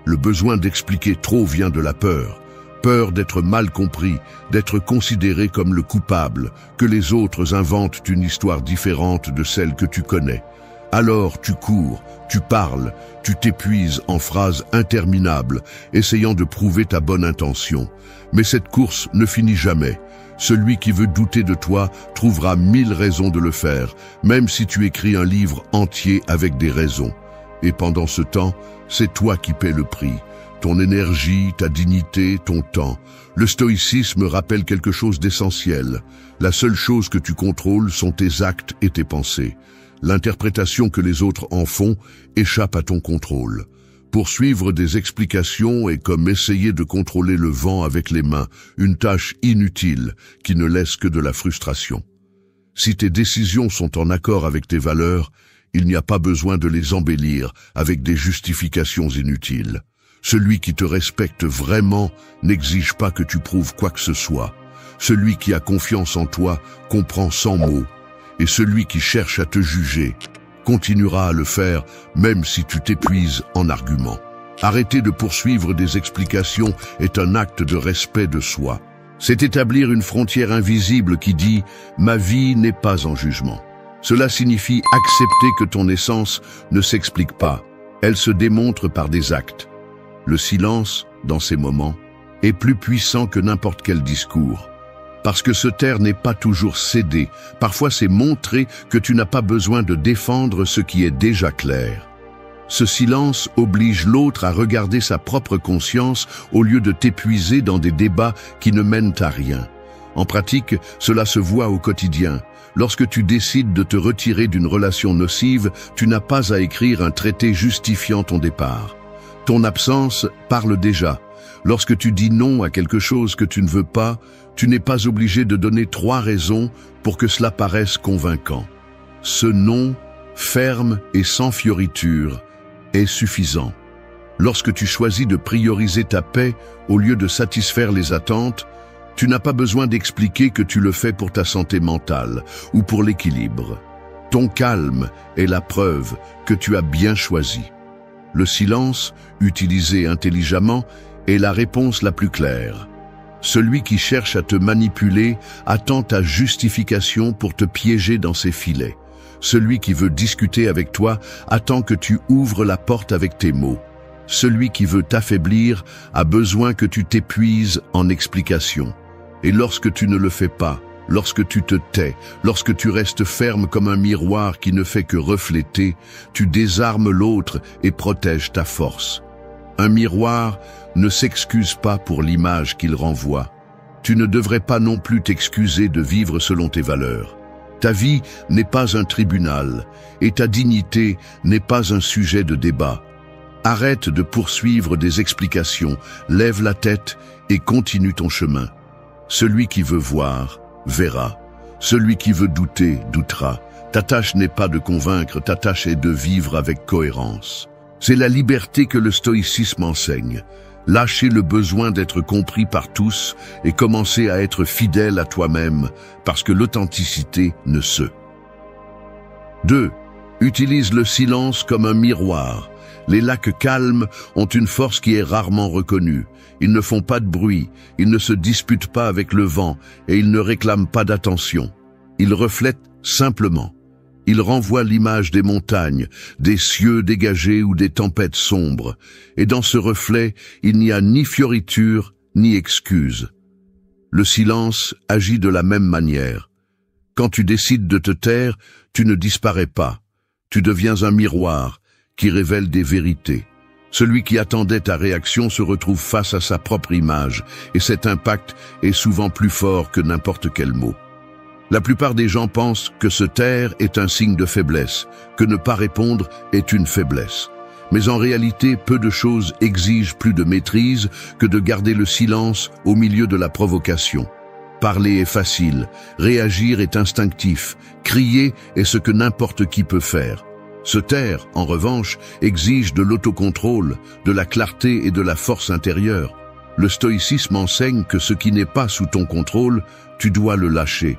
Le besoin d'expliquer trop vient de la peur. Peur d'être mal compris, d'être considéré comme le coupable, que les autres inventent une histoire différente de celle que tu connais. Alors tu cours, tu parles, tu t'épuises en phrases interminables, essayant de prouver ta bonne intention. Mais cette course ne finit jamais. Celui qui veut douter de toi trouvera 1000 raisons de le faire, même si tu écris un livre entier avec des raisons. Et pendant ce temps, c'est toi qui paies le prix. Ton énergie, ta dignité, ton temps. Le stoïcisme rappelle quelque chose d'essentiel. La seule chose que tu contrôles sont tes actes et tes pensées. L'interprétation que les autres en font échappe à ton contrôle. Poursuivre des explications est comme essayer de contrôler le vent avec les mains, une tâche inutile qui ne laisse que de la frustration. Si tes décisions sont en accord avec tes valeurs, il n'y a pas besoin de les embellir avec des justifications inutiles. Celui qui te respecte vraiment n'exige pas que tu prouves quoi que ce soit. Celui qui a confiance en toi comprend sans mots. Et celui qui cherche à te juger continuera à le faire même si tu t'épuises en arguments. Arrêter de poursuivre des explications est un acte de respect de soi. C'est établir une frontière invisible qui dit « Ma vie n'est pas en jugement ». Cela signifie accepter que ton essence ne s'explique pas. Elle se démontre par des actes. Le silence, dans ces moments, est plus puissant que n'importe quel discours. Parce que se taire n'est pas toujours céder. Parfois c'est montrer que tu n'as pas besoin de défendre ce qui est déjà clair. Ce silence oblige l'autre à regarder sa propre conscience au lieu de t'épuiser dans des débats qui ne mènent à rien. En pratique, cela se voit au quotidien. Lorsque tu décides de te retirer d'une relation nocive, tu n'as pas à écrire un traité justifiant ton départ. Ton absence parle déjà. Lorsque tu dis non à quelque chose que tu ne veux pas, tu n'es pas obligé de donner 3 raisons pour que cela paraisse convaincant. Ce non, ferme et sans fioriture, est suffisant. Lorsque tu choisis de prioriser ta paix au lieu de satisfaire les attentes, tu n'as pas besoin d'expliquer que tu le fais pour ta santé mentale ou pour l'équilibre. Ton calme est la preuve que tu as bien choisi. Le silence, utilisé intelligemment, est la réponse la plus claire. Celui qui cherche à te manipuler attend ta justification pour te piéger dans ses filets. Celui qui veut discuter avec toi attend que tu ouvres la porte avec tes mots. Celui qui veut t'affaiblir a besoin que tu t'épuises en explications. Et lorsque tu ne le fais pas, Lorsque tu te tais, lorsque tu restes ferme comme un miroir qui ne fait que refléter, tu désarmes l'autre et protèges ta force. Un miroir ne s'excuse pas pour l'image qu'il renvoie. Tu ne devrais pas non plus t'excuser de vivre selon tes valeurs. Ta vie n'est pas un tribunal et ta dignité n'est pas un sujet de débat. Arrête de poursuivre des explications, lève la tête et continue ton chemin. Celui qui veut voir, verra. Celui qui veut douter, doutera. Ta tâche n'est pas de convaincre, ta tâche est de vivre avec cohérence. C'est la liberté que le stoïcisme enseigne. Lâcher le besoin d'être compris par tous et commencer à être fidèle à toi-même, parce que l'authenticité ne se. 2. Utilise le silence comme un miroir. Les lacs calmes ont une force qui est rarement reconnue. Ils ne font pas de bruit, ils ne se disputent pas avec le vent et ils ne réclament pas d'attention. Ils reflètent simplement. Ils renvoient l'image des montagnes, des cieux dégagés ou des tempêtes sombres. Et dans ce reflet, il n'y a ni fioriture, ni excuse. Le silence agit de la même manière. Quand tu décides de te taire, tu ne disparais pas. Tu deviens un miroir qui révèle des vérités. Celui qui attendait ta réaction se retrouve face à sa propre image, et cet impact est souvent plus fort que n'importe quel mot. La plupart des gens pensent que se taire est un signe de faiblesse, que ne pas répondre est une faiblesse. Mais en réalité, peu de choses exigent plus de maîtrise que de garder le silence au milieu de la provocation. Parler est facile, réagir est instinctif, crier est ce que n'importe qui peut faire. Se taire, en revanche, exige de l'autocontrôle, de la clarté et de la force intérieure. Le stoïcisme enseigne que ce qui n'est pas sous ton contrôle, tu dois le lâcher.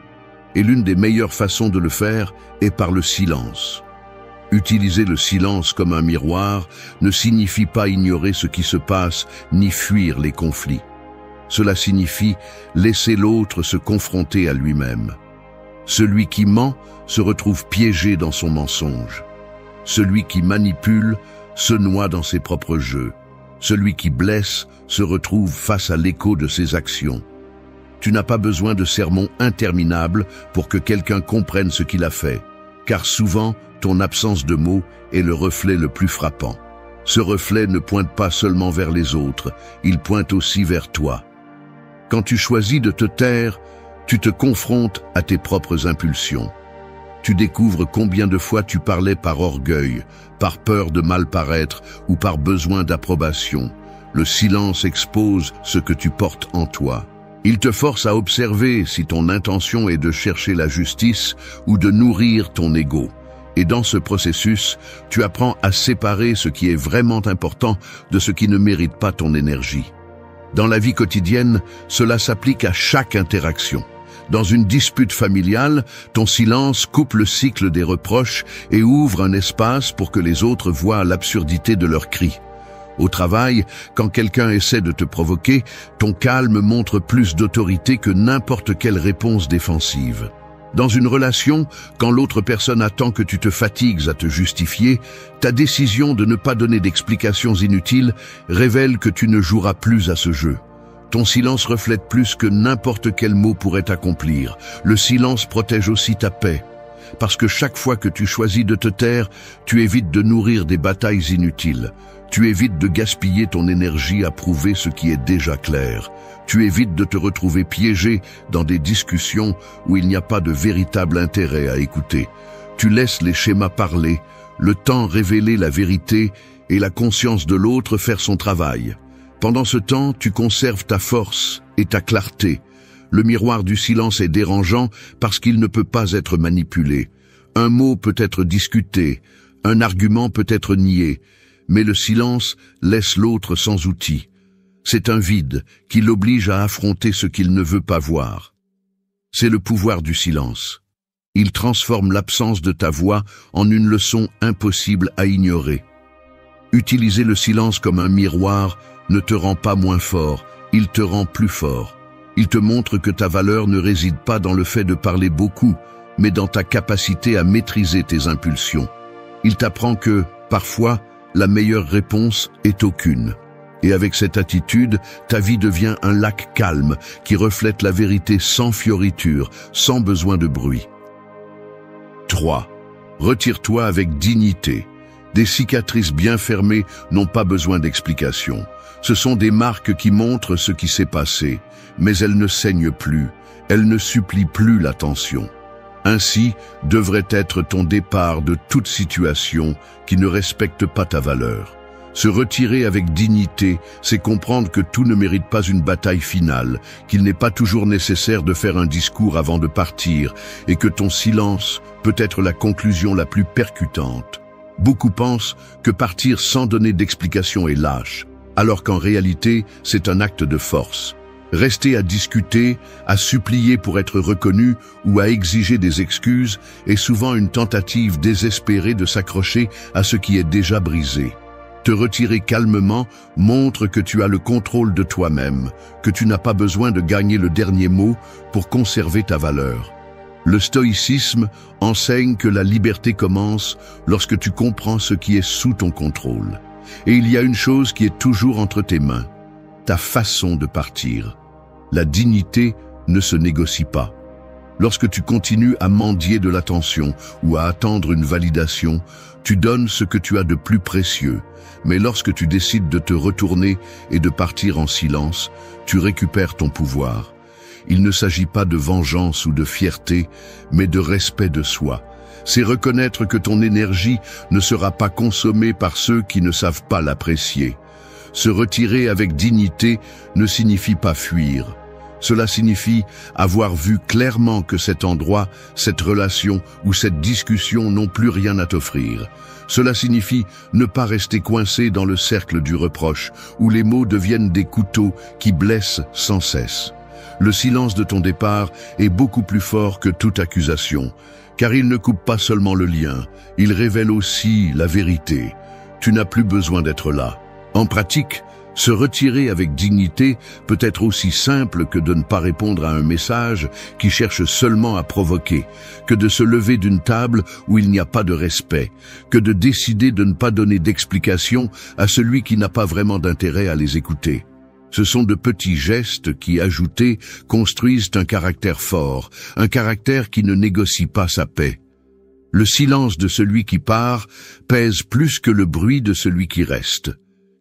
Et l'une des meilleures façons de le faire est par le silence. Utiliser le silence comme un miroir ne signifie pas ignorer ce qui se passe ni fuir les conflits. Cela signifie laisser l'autre se confronter à lui-même. Celui qui ment se retrouve piégé dans son mensonge. Celui qui manipule se noie dans ses propres jeux. Celui qui blesse se retrouve face à l'écho de ses actions. Tu n'as pas besoin de sermons interminables pour que quelqu'un comprenne ce qu'il a fait, car souvent, ton absence de mots est le reflet le plus frappant. Ce reflet ne pointe pas seulement vers les autres, il pointe aussi vers toi. Quand tu choisis de te taire, tu te confrontes à tes propres impulsions. Tu découvres combien de fois tu parlais par orgueil, par peur de mal paraître ou par besoin d'approbation. Le silence expose ce que tu portes en toi. Il te force à observer si ton intention est de chercher la justice ou de nourrir ton ego. Et dans ce processus, tu apprends à séparer ce qui est vraiment important de ce qui ne mérite pas ton énergie. Dans la vie quotidienne, cela s'applique à chaque interaction. Dans une dispute familiale, ton silence coupe le cycle des reproches et ouvre un espace pour que les autres voient l'absurdité de leurs cris. Au travail, quand quelqu'un essaie de te provoquer, ton calme montre plus d'autorité que n'importe quelle réponse défensive. Dans une relation, quand l'autre personne attend que tu te fatigues à te justifier, ta décision de ne pas donner d'explications inutiles révèle que tu ne joueras plus à ce jeu. Ton silence reflète plus que n'importe quel mot pourrait accomplir. Le silence protège aussi ta paix. Parce que chaque fois que tu choisis de te taire, tu évites de nourrir des batailles inutiles. Tu évites de gaspiller ton énergie à prouver ce qui est déjà clair. Tu évites de te retrouver piégé dans des discussions où il n'y a pas de véritable intérêt à écouter. Tu laisses les schémas parler, le temps révéler la vérité et la conscience de l'autre faire son travail. Pendant ce temps, tu conserves ta force et ta clarté. Le miroir du silence est dérangeant parce qu'il ne peut pas être manipulé. Un mot peut être discuté, un argument peut être nié, mais le silence laisse l'autre sans outil. C'est un vide qui l'oblige à affronter ce qu'il ne veut pas voir. C'est le pouvoir du silence. Il transforme l'absence de ta voix en une leçon impossible à ignorer. Utiliser le silence comme un miroir ne te rend pas moins fort, il te rend plus fort. Il te montre que ta valeur ne réside pas dans le fait de parler beaucoup, mais dans ta capacité à maîtriser tes impulsions. Il t'apprend que, parfois, la meilleure réponse est aucune. Et avec cette attitude, ta vie devient un lac calme qui reflète la vérité sans fioriture, sans besoin de bruit. 3. Retire-toi avec dignité. Des cicatrices bien fermées n'ont pas besoin d'explication. Ce sont des marques qui montrent ce qui s'est passé, mais elles ne saignent plus, elles ne supplient plus l'attention. Ainsi devrait être ton départ de toute situation qui ne respecte pas ta valeur. Se retirer avec dignité, c'est comprendre que tout ne mérite pas une bataille finale, qu'il n'est pas toujours nécessaire de faire un discours avant de partir, et que ton silence peut être la conclusion la plus percutante. Beaucoup pensent que partir sans donner d'explication est lâche, alors qu'en réalité, c'est un acte de force. Rester à discuter, à supplier pour être reconnu ou à exiger des excuses est souvent une tentative désespérée de s'accrocher à ce qui est déjà brisé. Te retirer calmement montre que tu as le contrôle de toi-même, que tu n'as pas besoin de gagner le dernier mot pour conserver ta valeur. Le stoïcisme enseigne que la liberté commence lorsque tu comprends ce qui est sous ton contrôle. Et il y a une chose qui est toujours entre tes mains, ta façon de partir. La dignité ne se négocie pas. Lorsque tu continues à mendier de l'attention ou à attendre une validation, tu donnes ce que tu as de plus précieux. Mais lorsque tu décides de te retourner et de partir en silence, tu récupères ton pouvoir. Il ne s'agit pas de vengeance ou de fierté, mais de respect de soi. C'est reconnaître que ton énergie ne sera pas consommée par ceux qui ne savent pas l'apprécier. Se retirer avec dignité ne signifie pas fuir. Cela signifie avoir vu clairement que cet endroit, cette relation ou cette discussion n'ont plus rien à t'offrir. Cela signifie ne pas rester coincé dans le cercle du reproche, où les mots deviennent des couteaux qui blessent sans cesse. Le silence de ton départ est beaucoup plus fort que toute accusation, car il ne coupe pas seulement le lien, il révèle aussi la vérité. Tu n'as plus besoin d'être là. En pratique, se retirer avec dignité peut être aussi simple que de ne pas répondre à un message qui cherche seulement à provoquer, que de se lever d'une table où il n'y a pas de respect, que de décider de ne pas donner d'explication à celui qui n'a pas vraiment d'intérêt à les écouter. Ce sont de petits gestes qui, ajoutés, construisent un caractère fort, un caractère qui ne négocie pas sa paix. Le silence de celui qui part pèse plus que le bruit de celui qui reste.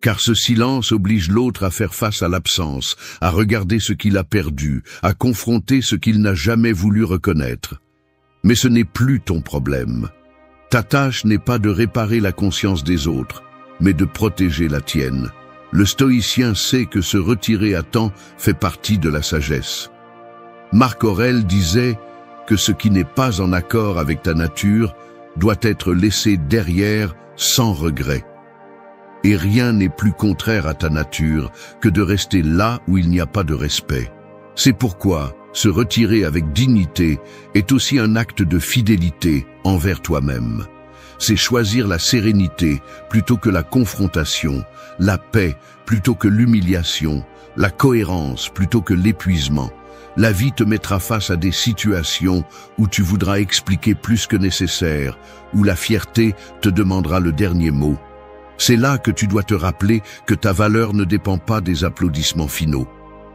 Car ce silence oblige l'autre à faire face à l'absence, à regarder ce qu'il a perdu, à confronter ce qu'il n'a jamais voulu reconnaître. Mais ce n'est plus ton problème. Ta tâche n'est pas de réparer la conscience des autres, mais de protéger la tienne. Le stoïcien sait que se retirer à temps fait partie de la sagesse. Marc Aurèle disait que ce qui n'est pas en accord avec ta nature doit être laissé derrière sans regret. Et rien n'est plus contraire à ta nature que de rester là où il n'y a pas de respect. C'est pourquoi se retirer avec dignité est aussi un acte de fidélité envers toi-même. C'est choisir la sérénité plutôt que la confrontation, la paix plutôt que l'humiliation, la cohérence plutôt que l'épuisement. La vie te mettra face à des situations où tu voudras expliquer plus que nécessaire, où la fierté te demandera le dernier mot. C'est là que tu dois te rappeler que ta valeur ne dépend pas des applaudissements finaux.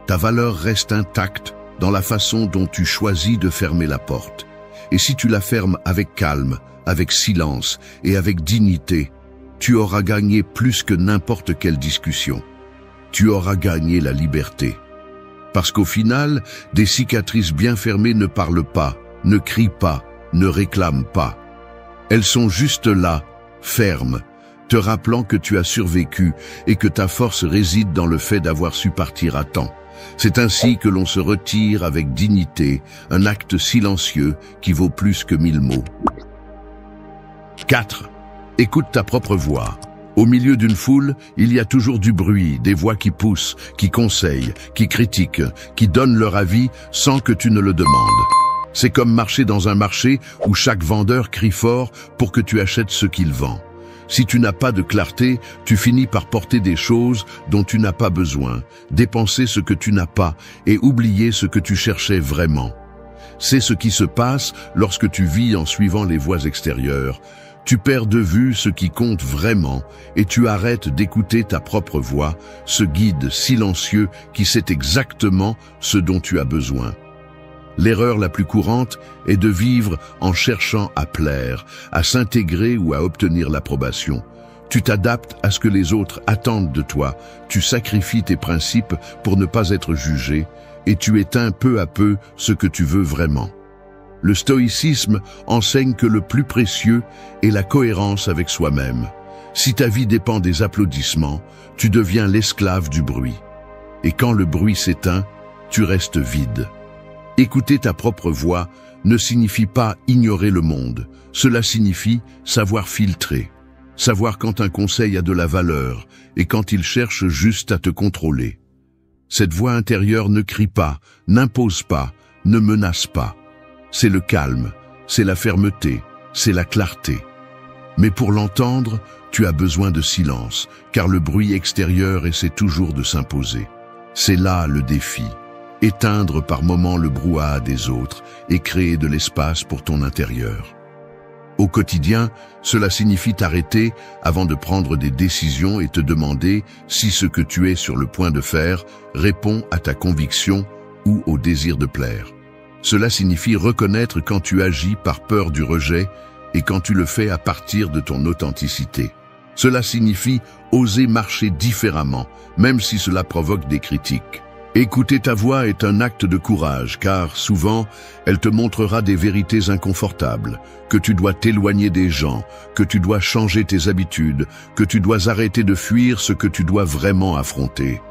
Ta valeur reste intacte dans la façon dont tu choisis de fermer la porte. Et si tu la fermes avec calme, avec silence et avec dignité, tu auras gagné plus que n'importe quelle discussion. Tu auras gagné la liberté. Parce qu'au final, des cicatrices bien fermées ne parlent pas, ne crient pas, ne réclament pas. Elles sont juste là, fermes, te rappelant que tu as survécu et que ta force réside dans le fait d'avoir su partir à temps. C'est ainsi que l'on se retire avec dignité, un acte silencieux qui vaut plus que 1000 mots. 4. Écoute ta propre voix. Au milieu d'une foule, il y a toujours du bruit, des voix qui poussent, qui conseillent, qui critiquent, qui donnent leur avis sans que tu ne le demandes. C'est comme marcher dans un marché où chaque vendeur crie fort pour que tu achètes ce qu'il vend. Si tu n'as pas de clarté, tu finis par porter des choses dont tu n'as pas besoin, dépenser ce que tu n'as pas et oublier ce que tu cherchais vraiment. C'est ce qui se passe lorsque tu vis en suivant les voies extérieures. Tu perds de vue ce qui compte vraiment et tu arrêtes d'écouter ta propre voix, ce guide silencieux qui sait exactement ce dont tu as besoin. L'erreur la plus courante est de vivre en cherchant à plaire, à s'intégrer ou à obtenir l'approbation. Tu t'adaptes à ce que les autres attendent de toi, tu sacrifies tes principes pour ne pas être jugé et tu éteins peu à peu ce que tu veux vraiment. Le stoïcisme enseigne que le plus précieux est la cohérence avec soi-même. Si ta vie dépend des applaudissements, tu deviens l'esclave du bruit. Et quand le bruit s'éteint, tu restes vide. Écouter ta propre voix ne signifie pas ignorer le monde. Cela signifie savoir filtrer, savoir quand un conseil a de la valeur et quand il cherche juste à te contrôler. Cette voix intérieure ne crie pas, n'impose pas, ne menace pas. C'est le calme, c'est la fermeté, c'est la clarté. Mais pour l'entendre, tu as besoin de silence, car le bruit extérieur essaie toujours de s'imposer. C'est là le défi. Éteindre par moments le brouhaha des autres et créer de l'espace pour ton intérieur. Au quotidien, cela signifie t'arrêter avant de prendre des décisions et te demander si ce que tu es sur le point de faire répond à ta conviction ou au désir de plaire. Cela signifie reconnaître quand tu agis par peur du rejet et quand tu le fais à partir de ton authenticité. Cela signifie oser marcher différemment, même si cela provoque des critiques. Écouter ta voix est un acte de courage, car souvent, elle te montrera des vérités inconfortables, que tu dois t'éloigner des gens, que tu dois changer tes habitudes, que tu dois arrêter de fuir ce que tu dois vraiment affronter.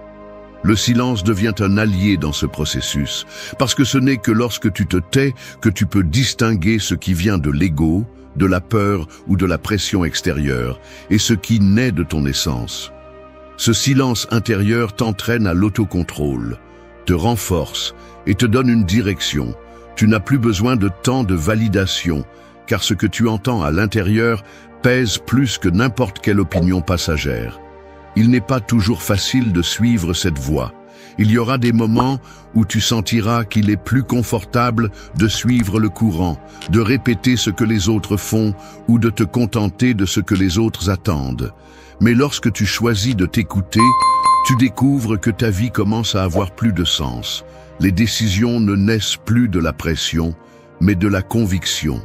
Le silence devient un allié dans ce processus, parce que ce n'est que lorsque tu te tais que tu peux distinguer ce qui vient de l'ego, de la peur ou de la pression extérieure, et ce qui naît de ton essence. Ce silence intérieur t'entraîne à l'autocontrôle, te renforce et te donne une direction. Tu n'as plus besoin de temps de validation, car ce que tu entends à l'intérieur pèse plus que n'importe quelle opinion passagère. Il n'est pas toujours facile de suivre cette voie. Il y aura des moments où tu sentiras qu'il est plus confortable de suivre le courant, de répéter ce que les autres font ou de te contenter de ce que les autres attendent. Mais lorsque tu choisis de t'écouter, tu découvres que ta vie commence à avoir plus de sens. Les décisions ne naissent plus de la pression, mais de la conviction.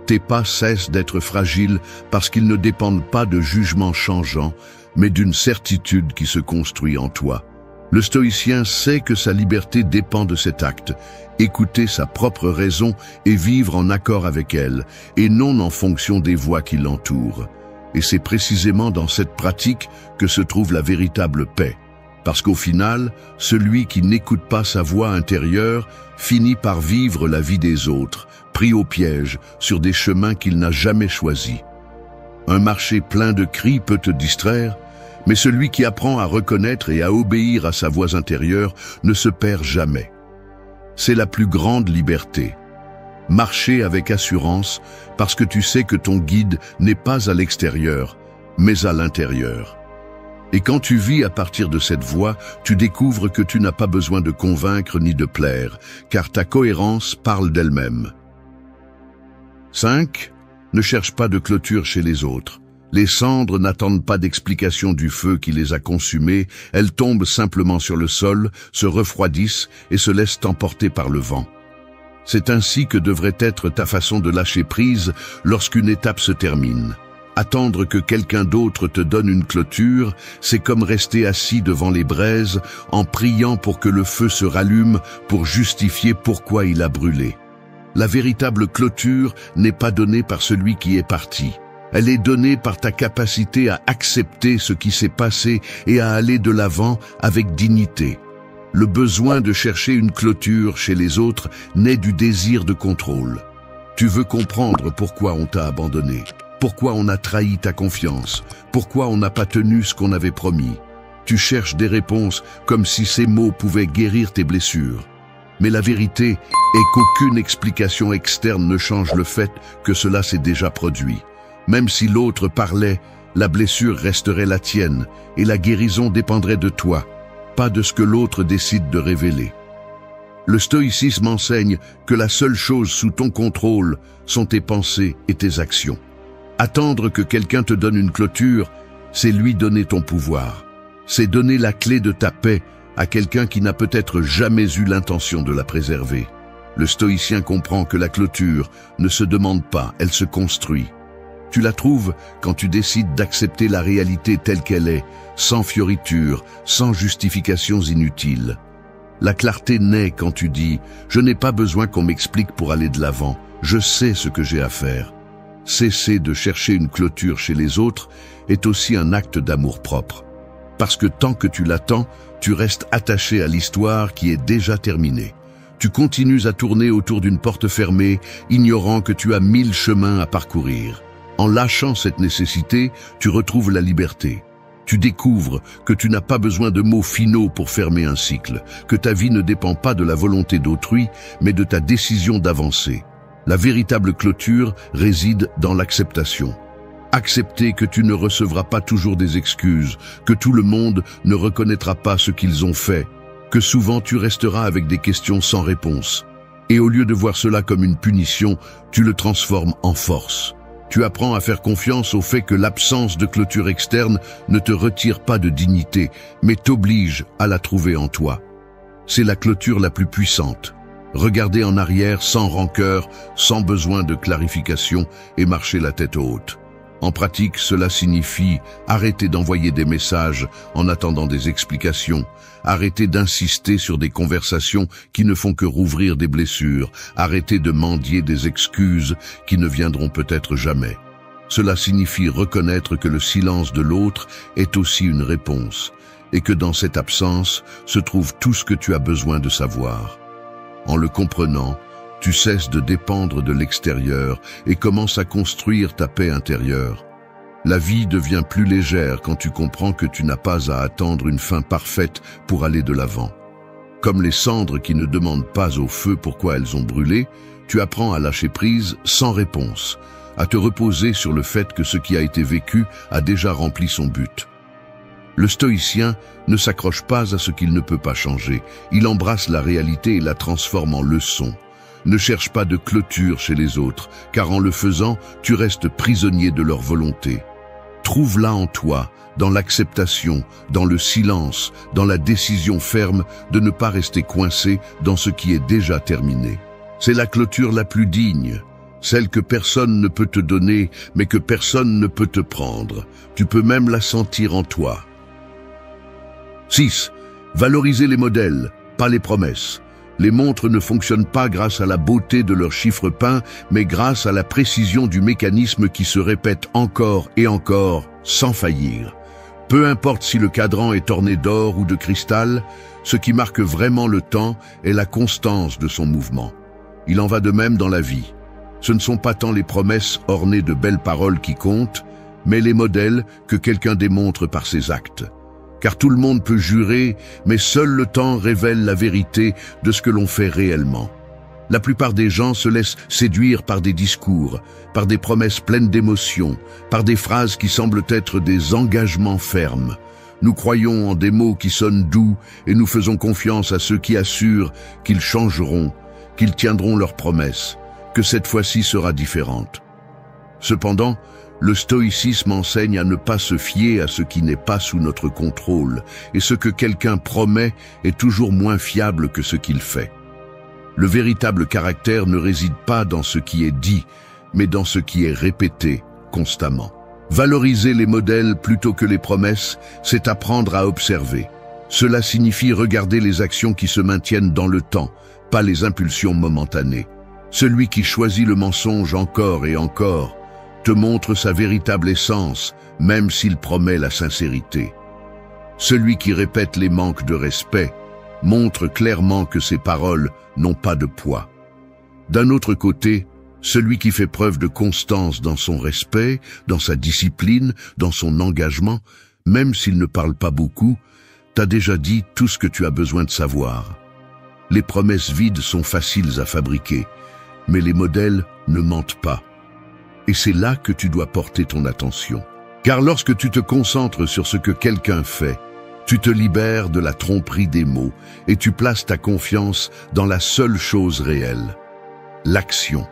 Tes pas cessent d'être fragiles parce qu'ils ne dépendent pas de jugements changeants, mais d'une certitude qui se construit en toi. Le stoïcien sait que sa liberté dépend de cet acte, écouter sa propre raison et vivre en accord avec elle, et non en fonction des voix qui l'entourent. Et c'est précisément dans cette pratique que se trouve la véritable paix. Parce qu'au final, celui qui n'écoute pas sa voix intérieure finit par vivre la vie des autres, pris au piège sur des chemins qu'il n'a jamais choisis. Un marché plein de cris peut te distraire, mais celui qui apprend à reconnaître et à obéir à sa voix intérieure ne se perd jamais. C'est la plus grande liberté. Marcher avec assurance parce que tu sais que ton guide n'est pas à l'extérieur, mais à l'intérieur. Et quand tu vis à partir de cette voie, tu découvres que tu n'as pas besoin de convaincre ni de plaire, car ta cohérence parle d'elle-même. 5. Ne cherche pas de clôture chez les autres. Les cendres n'attendent pas d'explication du feu qui les a consumées, elles tombent simplement sur le sol, se refroidissent et se laissent emporter par le vent. C'est ainsi que devrait être ta façon de lâcher prise lorsqu'une étape se termine. Attendre que quelqu'un d'autre te donne une clôture, c'est comme rester assis devant les braises en priant pour que le feu se rallume pour justifier pourquoi il a brûlé. La véritable clôture n'est pas donnée par celui qui est parti. Elle est donnée par ta capacité à accepter ce qui s'est passé et à aller de l'avant avec dignité. Le besoin de chercher une clôture chez les autres naît du désir de contrôle. Tu veux comprendre pourquoi on t'a abandonné, pourquoi on a trahi ta confiance, pourquoi on n'a pas tenu ce qu'on avait promis. Tu cherches des réponses comme si ces mots pouvaient guérir tes blessures. Mais la vérité est qu'aucune explication externe ne change le fait que cela s'est déjà produit. Même si l'autre parlait, la blessure resterait la tienne et la guérison dépendrait de toi, pas de ce que l'autre décide de révéler. Le stoïcisme enseigne que la seule chose sous ton contrôle sont tes pensées et tes actions. Attendre que quelqu'un te donne une clôture, c'est lui donner ton pouvoir. C'est donner la clé de ta paix à quelqu'un qui n'a peut-être jamais eu l'intention de la préserver. Le stoïcien comprend que la clôture ne se demande pas, elle se construit. Tu la trouves quand tu décides d'accepter la réalité telle qu'elle est, sans fioritures, sans justifications inutiles. La clarté naît quand tu dis « Je n'ai pas besoin qu'on m'explique pour aller de l'avant, je sais ce que j'ai à faire ». Cesser de chercher une clôture chez les autres est aussi un acte d'amour-propre. Parce que tant que tu l'attends, tu restes attaché à l'histoire qui est déjà terminée. Tu continues à tourner autour d'une porte fermée, ignorant que tu as 1000 chemins à parcourir. En lâchant cette nécessité, tu retrouves la liberté. Tu découvres que tu n'as pas besoin de mots finaux pour fermer un cycle, que ta vie ne dépend pas de la volonté d'autrui, mais de ta décision d'avancer. La véritable clôture réside dans l'acceptation. Accepter que tu ne recevras pas toujours des excuses, que tout le monde ne reconnaîtra pas ce qu'ils ont fait, que souvent tu resteras avec des questions sans réponse. Et au lieu de voir cela comme une punition, tu le transformes en force. Tu apprends à faire confiance au fait que l'absence de clôture externe ne te retire pas de dignité, mais t'oblige à la trouver en toi. C'est la clôture la plus puissante. Regarder en arrière sans rancœur, sans besoin de clarification et marcher la tête haute. En pratique, cela signifie arrêter d'envoyer des messages en attendant des explications, arrêter d'insister sur des conversations qui ne font que rouvrir des blessures, arrêter de mendier des excuses qui ne viendront peut-être jamais. Cela signifie reconnaître que le silence de l'autre est aussi une réponse, et que dans cette absence se trouve tout ce que tu as besoin de savoir. En le comprenant, tu cesses de dépendre de l'extérieur et commences à construire ta paix intérieure. La vie devient plus légère quand tu comprends que tu n'as pas à attendre une fin parfaite pour aller de l'avant. Comme les cendres qui ne demandent pas au feu pourquoi elles ont brûlé, tu apprends à lâcher prise sans réponse, à te reposer sur le fait que ce qui a été vécu a déjà rempli son but. Le stoïcien ne s'accroche pas à ce qu'il ne peut pas changer. Il embrasse la réalité et la transforme en leçon. Ne cherche pas de clôture chez les autres, car en le faisant, tu restes prisonnier de leur volonté. Trouve-la en toi, dans l'acceptation, dans le silence, dans la décision ferme de ne pas rester coincé dans ce qui est déjà terminé. C'est la clôture la plus digne, celle que personne ne peut te donner, mais que personne ne peut te prendre. Tu peux même la sentir en toi. 6. Valoriser les modèles, pas les promesses. Les montres ne fonctionnent pas grâce à la beauté de leurs chiffres peints, mais grâce à la précision du mécanisme qui se répète encore et encore, sans faillir. Peu importe si le cadran est orné d'or ou de cristal, ce qui marque vraiment le temps est la constance de son mouvement. Il en va de même dans la vie. Ce ne sont pas tant les promesses ornées de belles paroles qui comptent, mais les modèles que quelqu'un démontre par ses actes. Car tout le monde peut jurer, mais seul le temps révèle la vérité de ce que l'on fait réellement. La plupart des gens se laissent séduire par des discours, par des promesses pleines d'émotions, par des phrases qui semblent être des engagements fermes. Nous croyons en des mots qui sonnent doux et nous faisons confiance à ceux qui assurent qu'ils changeront, qu'ils tiendront leurs promesses, que cette fois-ci sera différente. Cependant, le stoïcisme enseigne à ne pas se fier à ce qui n'est pas sous notre contrôle, et ce que quelqu'un promet est toujours moins fiable que ce qu'il fait. Le véritable caractère ne réside pas dans ce qui est dit, mais dans ce qui est répété constamment. Valoriser les modèles plutôt que les promesses, c'est apprendre à observer. Cela signifie regarder les actions qui se maintiennent dans le temps, pas les impulsions momentanées. Celui qui choisit le mensonge encore et encore te montre sa véritable essence, même s'il promet la sincérité. Celui qui répète les manques de respect montre clairement que ses paroles n'ont pas de poids. D'un autre côté, celui qui fait preuve de constance dans son respect, dans sa discipline, dans son engagement, même s'il ne parle pas beaucoup, t'a déjà dit tout ce que tu as besoin de savoir. Les promesses vides sont faciles à fabriquer, mais les modèles ne mentent pas. Et c'est là que tu dois porter ton attention. Car lorsque tu te concentres sur ce que quelqu'un fait, tu te libères de la tromperie des mots et tu places ta confiance dans la seule chose réelle, l'action.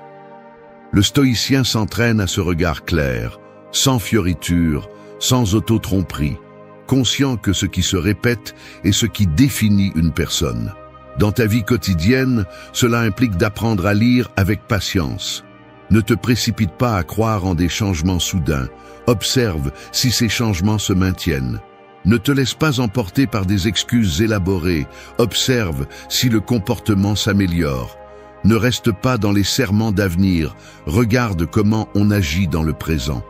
Le stoïcien s'entraîne à ce regard clair, sans fioritures, sans auto-tromperie, conscient que ce qui se répète est ce qui définit une personne. Dans ta vie quotidienne, cela implique d'apprendre à lire avec patience. Ne te précipite pas à croire en des changements soudains. Observe si ces changements se maintiennent. Ne te laisse pas emporter par des excuses élaborées. Observe si le comportement s'améliore. Ne reste pas dans les serments d'avenir. Regarde comment on agit dans le présent.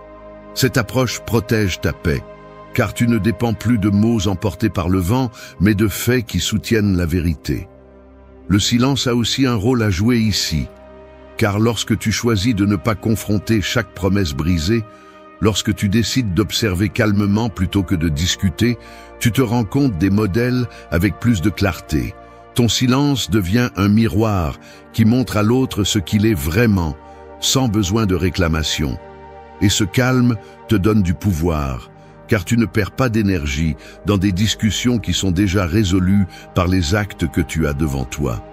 Cette approche protège ta paix, car tu ne dépends plus de mots emportés par le vent, mais de faits qui soutiennent la vérité. Le silence a aussi un rôle à jouer ici, car lorsque tu choisis de ne pas confronter chaque promesse brisée, lorsque tu décides d'observer calmement plutôt que de discuter, tu te rends compte des modèles avec plus de clarté. Ton silence devient un miroir qui montre à l'autre ce qu'il est vraiment, sans besoin de réclamation. Et ce calme te donne du pouvoir, car tu ne perds pas d'énergie dans des discussions qui sont déjà résolues par les actes que tu as devant toi.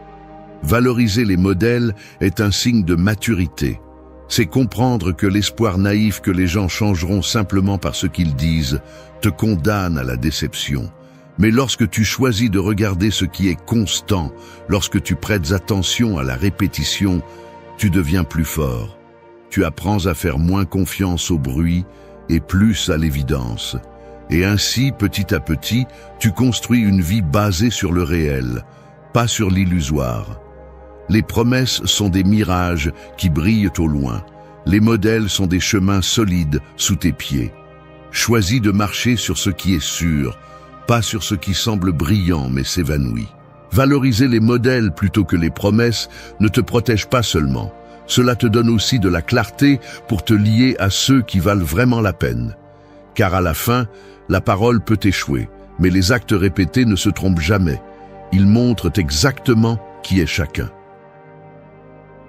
Valoriser les modèles est un signe de maturité. C'est comprendre que l'espoir naïf que les gens changeront simplement par ce qu'ils disent te condamne à la déception. Mais lorsque tu choisis de regarder ce qui est constant, lorsque tu prêtes attention à la répétition, tu deviens plus fort. Tu apprends à faire moins confiance au bruit et plus à l'évidence. Et ainsi, petit à petit, tu construis une vie basée sur le réel, pas sur l'illusoire. Les promesses sont des mirages qui brillent au loin. Les modèles sont des chemins solides sous tes pieds. Choisis de marcher sur ce qui est sûr, pas sur ce qui semble brillant mais s'évanouit. Valoriser les modèles plutôt que les promesses ne te protège pas seulement. Cela te donne aussi de la clarté pour te lier à ceux qui valent vraiment la peine. Car à la fin, la parole peut échouer, mais les actes répétés ne se trompent jamais. Ils montrent exactement qui est chacun.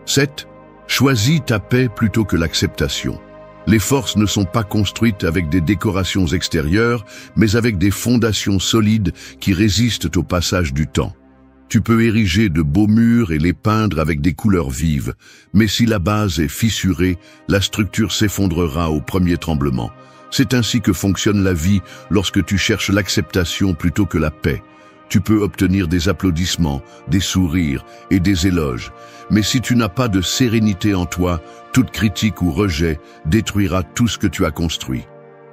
7. Choisis ta paix plutôt que l'acceptation. Les forces ne sont pas construites avec des décorations extérieures, mais avec des fondations solides qui résistent au passage du temps. Tu peux ériger de beaux murs et les peindre avec des couleurs vives, mais si la base est fissurée, la structure s'effondrera au premier tremblement. C'est ainsi que fonctionne la vie lorsque tu cherches l'acceptation plutôt que la paix. Tu peux obtenir des applaudissements, des sourires et des éloges, mais si tu n'as pas de sérénité en toi, toute critique ou rejet détruira tout ce que tu as construit.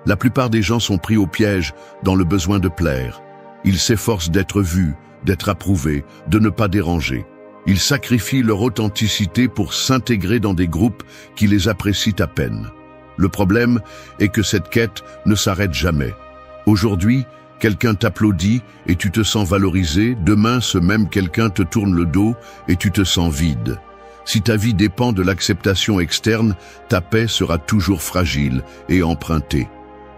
La plupart des gens sont pris au piège dans le besoin de plaire. Ils s'efforcent d'être vus, d'être approuvés, de ne pas déranger. Ils sacrifient leur authenticité pour s'intégrer dans des groupes qui les apprécient à peine. Le problème est que cette quête ne s'arrête jamais. Aujourd'hui, quelqu'un t'applaudit et tu te sens valorisé. Demain, ce même quelqu'un te tourne le dos et tu te sens vide. Si ta vie dépend de l'acceptation externe, ta paix sera toujours fragile et empruntée.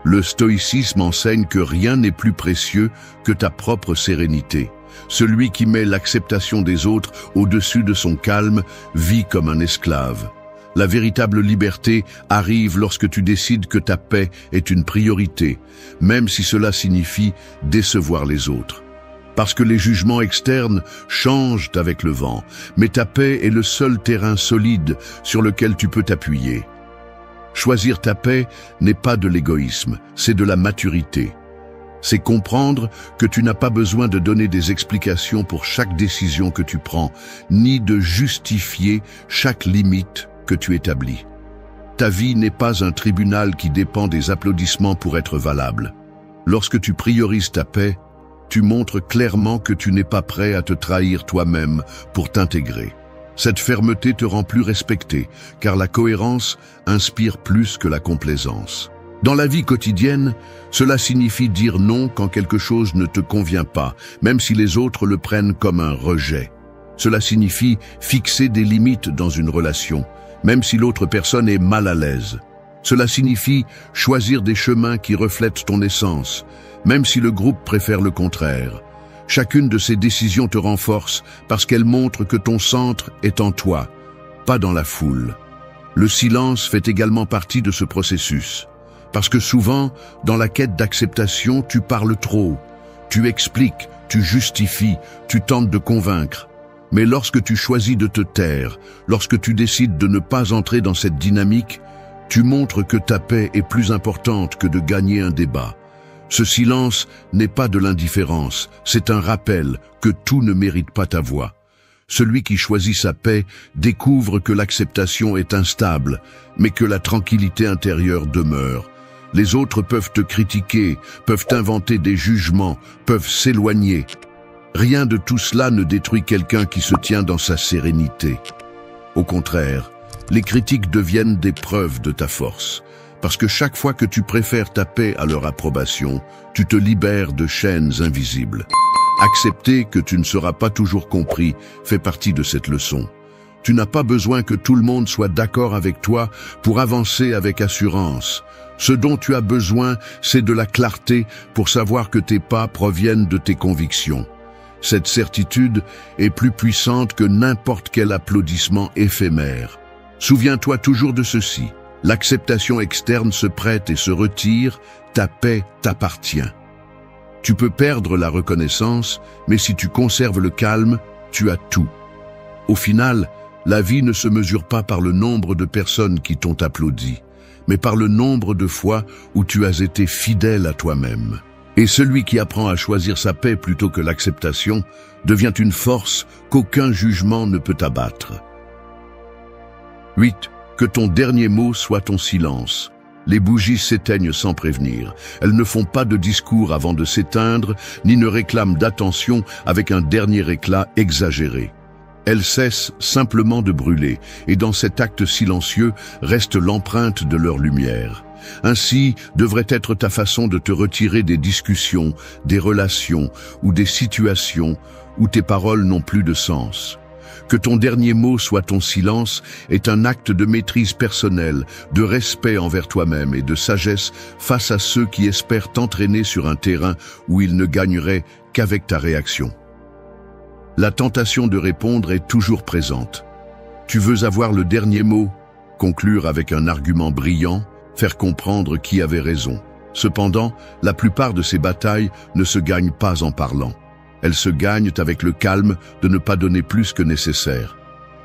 Le stoïcisme enseigne que rien n'est plus précieux que ta propre sérénité. Celui qui met l'acceptation des autres au-dessus de son calme vit comme un esclave. La véritable liberté arrive lorsque tu décides que ta paix est une priorité, même si cela signifie décevoir les autres. Parce que les jugements externes changent avec le vent, mais ta paix est le seul terrain solide sur lequel tu peux t'appuyer. Choisir ta paix n'est pas de l'égoïsme, c'est de la maturité. C'est comprendre que tu n'as pas besoin de donner des explications pour chaque décision que tu prends, ni de justifier chaque limite que tu établis. Ta vie n'est pas un tribunal qui dépend des applaudissements pour être valable. Lorsque tu priorises ta paix, tu montres clairement que tu n'es pas prêt à te trahir toi-même pour t'intégrer. Cette fermeté te rend plus respecté, car la cohérence inspire plus que la complaisance. Dans la vie quotidienne, cela signifie dire non quand quelque chose ne te convient pas, même si les autres le prennent comme un rejet. Cela signifie fixer des limites dans une relation, même si l'autre personne est mal à l'aise. Cela signifie choisir des chemins qui reflètent ton essence, même si le groupe préfère le contraire. Chacune de ces décisions te renforce parce qu'elle montre que ton centre est en toi, pas dans la foule. Le silence fait également partie de ce processus. Parce que souvent, dans la quête d'acceptation, tu parles trop. Tu expliques, tu justifies, tu tentes de convaincre. Mais lorsque tu choisis de te taire, lorsque tu décides de ne pas entrer dans cette dynamique, tu montres que ta paix est plus importante que de gagner un débat. Ce silence n'est pas de l'indifférence, c'est un rappel que tout ne mérite pas ta voix. Celui qui choisit sa paix découvre que l'acceptation est instable, mais que la tranquillité intérieure demeure. Les autres peuvent te critiquer, peuvent inventer des jugements, peuvent s'éloigner. Rien de tout cela ne détruit quelqu'un qui se tient dans sa sérénité. Au contraire, les critiques deviennent des preuves de ta force. Parce que chaque fois que tu préfères ta paix à leur approbation, tu te libères de chaînes invisibles. Accepter que tu ne seras pas toujours compris fait partie de cette leçon. Tu n'as pas besoin que tout le monde soit d'accord avec toi pour avancer avec assurance. Ce dont tu as besoin, c'est de la clarté pour savoir que tes pas proviennent de tes convictions. Cette certitude est plus puissante que n'importe quel applaudissement éphémère. Souviens-toi toujours de ceci. L'acceptation externe se prête et se retire, ta paix t'appartient. Tu peux perdre la reconnaissance, mais si tu conserves le calme, tu as tout. Au final, la vie ne se mesure pas par le nombre de personnes qui t'ont applaudi, mais par le nombre de fois où tu as été fidèle à toi-même. Et celui qui apprend à choisir sa paix plutôt que l'acceptation devient une force qu'aucun jugement ne peut abattre. 8. Que ton dernier mot soit ton silence. Les bougies s'éteignent sans prévenir. Elles ne font pas de discours avant de s'éteindre, ni ne réclament d'attention avec un dernier éclat exagéré. Elles cessent simplement de brûler, et dans cet acte silencieux reste l'empreinte de leur lumière. Ainsi devrait être ta façon de te retirer des discussions, des relations ou des situations où tes paroles n'ont plus de sens. Que ton dernier mot soit ton silence est un acte de maîtrise personnelle, de respect envers toi-même et de sagesse face à ceux qui espèrent t'entraîner sur un terrain où ils ne gagneraient qu'avec ta réaction. La tentation de répondre est toujours présente. Tu veux avoir le dernier mot, conclure avec un argument brillant, faire comprendre qui avait raison. Cependant, la plupart de ces batailles ne se gagnent pas en parlant. Elles se gagnent avec le calme de ne pas donner plus que nécessaire.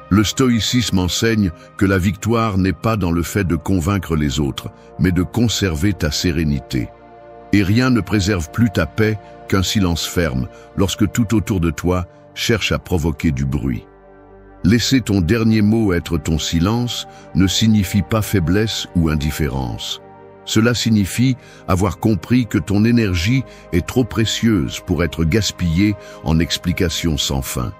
Le stoïcisme enseigne que la victoire n'est pas dans le fait de convaincre les autres, mais de conserver ta sérénité. Et rien ne préserve plus ta paix qu'un silence ferme, lorsque tout autour de toi cherche à provoquer du bruit. Laisser ton dernier mot être ton silence ne signifie pas faiblesse ou indifférence. Cela signifie avoir compris que ton énergie est trop précieuse pour être gaspillée en explications sans fin.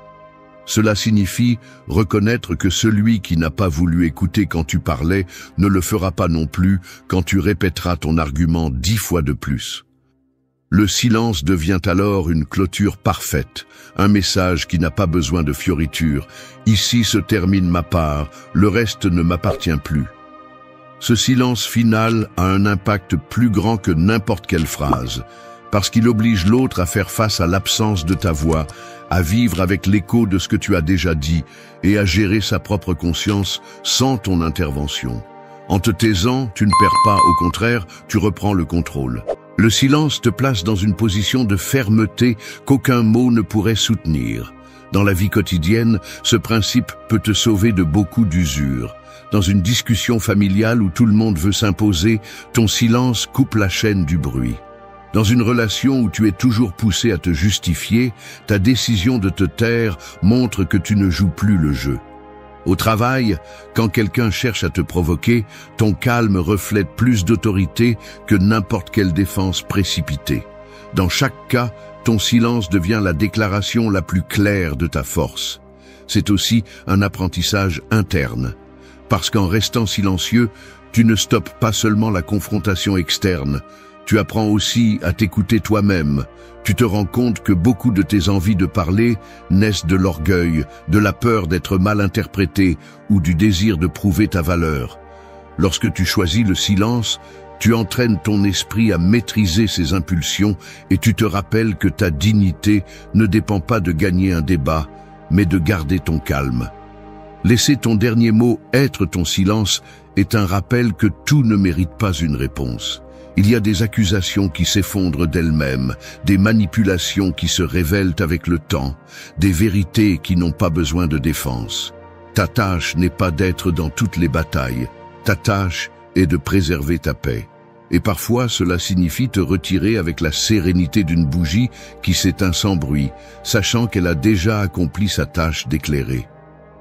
Cela signifie reconnaître que celui qui n'a pas voulu écouter quand tu parlais ne le fera pas non plus quand tu répéteras ton argument 10 fois de plus. Le silence devient alors une clôture parfaite, un message qui n'a pas besoin de fioritures. Ici se termine ma part, le reste ne m'appartient plus. Ce silence final a un impact plus grand que n'importe quelle phrase, parce qu'il oblige l'autre à faire face à l'absence de ta voix, à vivre avec l'écho de ce que tu as déjà dit et à gérer sa propre conscience sans ton intervention. En te taisant, tu ne perds pas, au contraire, tu reprends le contrôle. Le silence te place dans une position de fermeté qu'aucun mot ne pourrait soutenir. Dans la vie quotidienne, ce principe peut te sauver de beaucoup d'usure. Dans une discussion familiale où tout le monde veut s'imposer, ton silence coupe la chaîne du bruit. Dans une relation où tu es toujours poussé à te justifier, ta décision de te taire montre que tu ne joues plus le jeu. Au travail, quand quelqu'un cherche à te provoquer, ton calme reflète plus d'autorité que n'importe quelle défense précipitée. Dans chaque cas, ton silence devient la déclaration la plus claire de ta force. C'est aussi un apprentissage interne. Parce qu'en restant silencieux, tu ne stoppes pas seulement la confrontation externe, tu apprends aussi à t'écouter toi-même. Tu te rends compte que beaucoup de tes envies de parler naissent de l'orgueil, de la peur d'être mal interprété ou du désir de prouver ta valeur. Lorsque tu choisis le silence, tu entraînes ton esprit à maîtriser ses impulsions et tu te rappelles que ta dignité ne dépend pas de gagner un débat, mais de garder ton calme. Laisser ton dernier mot être ton silence est un rappel que tout ne mérite pas une réponse. Il y a des accusations qui s'effondrent d'elles-mêmes, des manipulations qui se révèlent avec le temps, des vérités qui n'ont pas besoin de défense. Ta tâche n'est pas d'être dans toutes les batailles, ta tâche est de préserver ta paix. Et parfois cela signifie te retirer avec la sérénité d'une bougie qui s'éteint sans bruit, sachant qu'elle a déjà accompli sa tâche d'éclairer.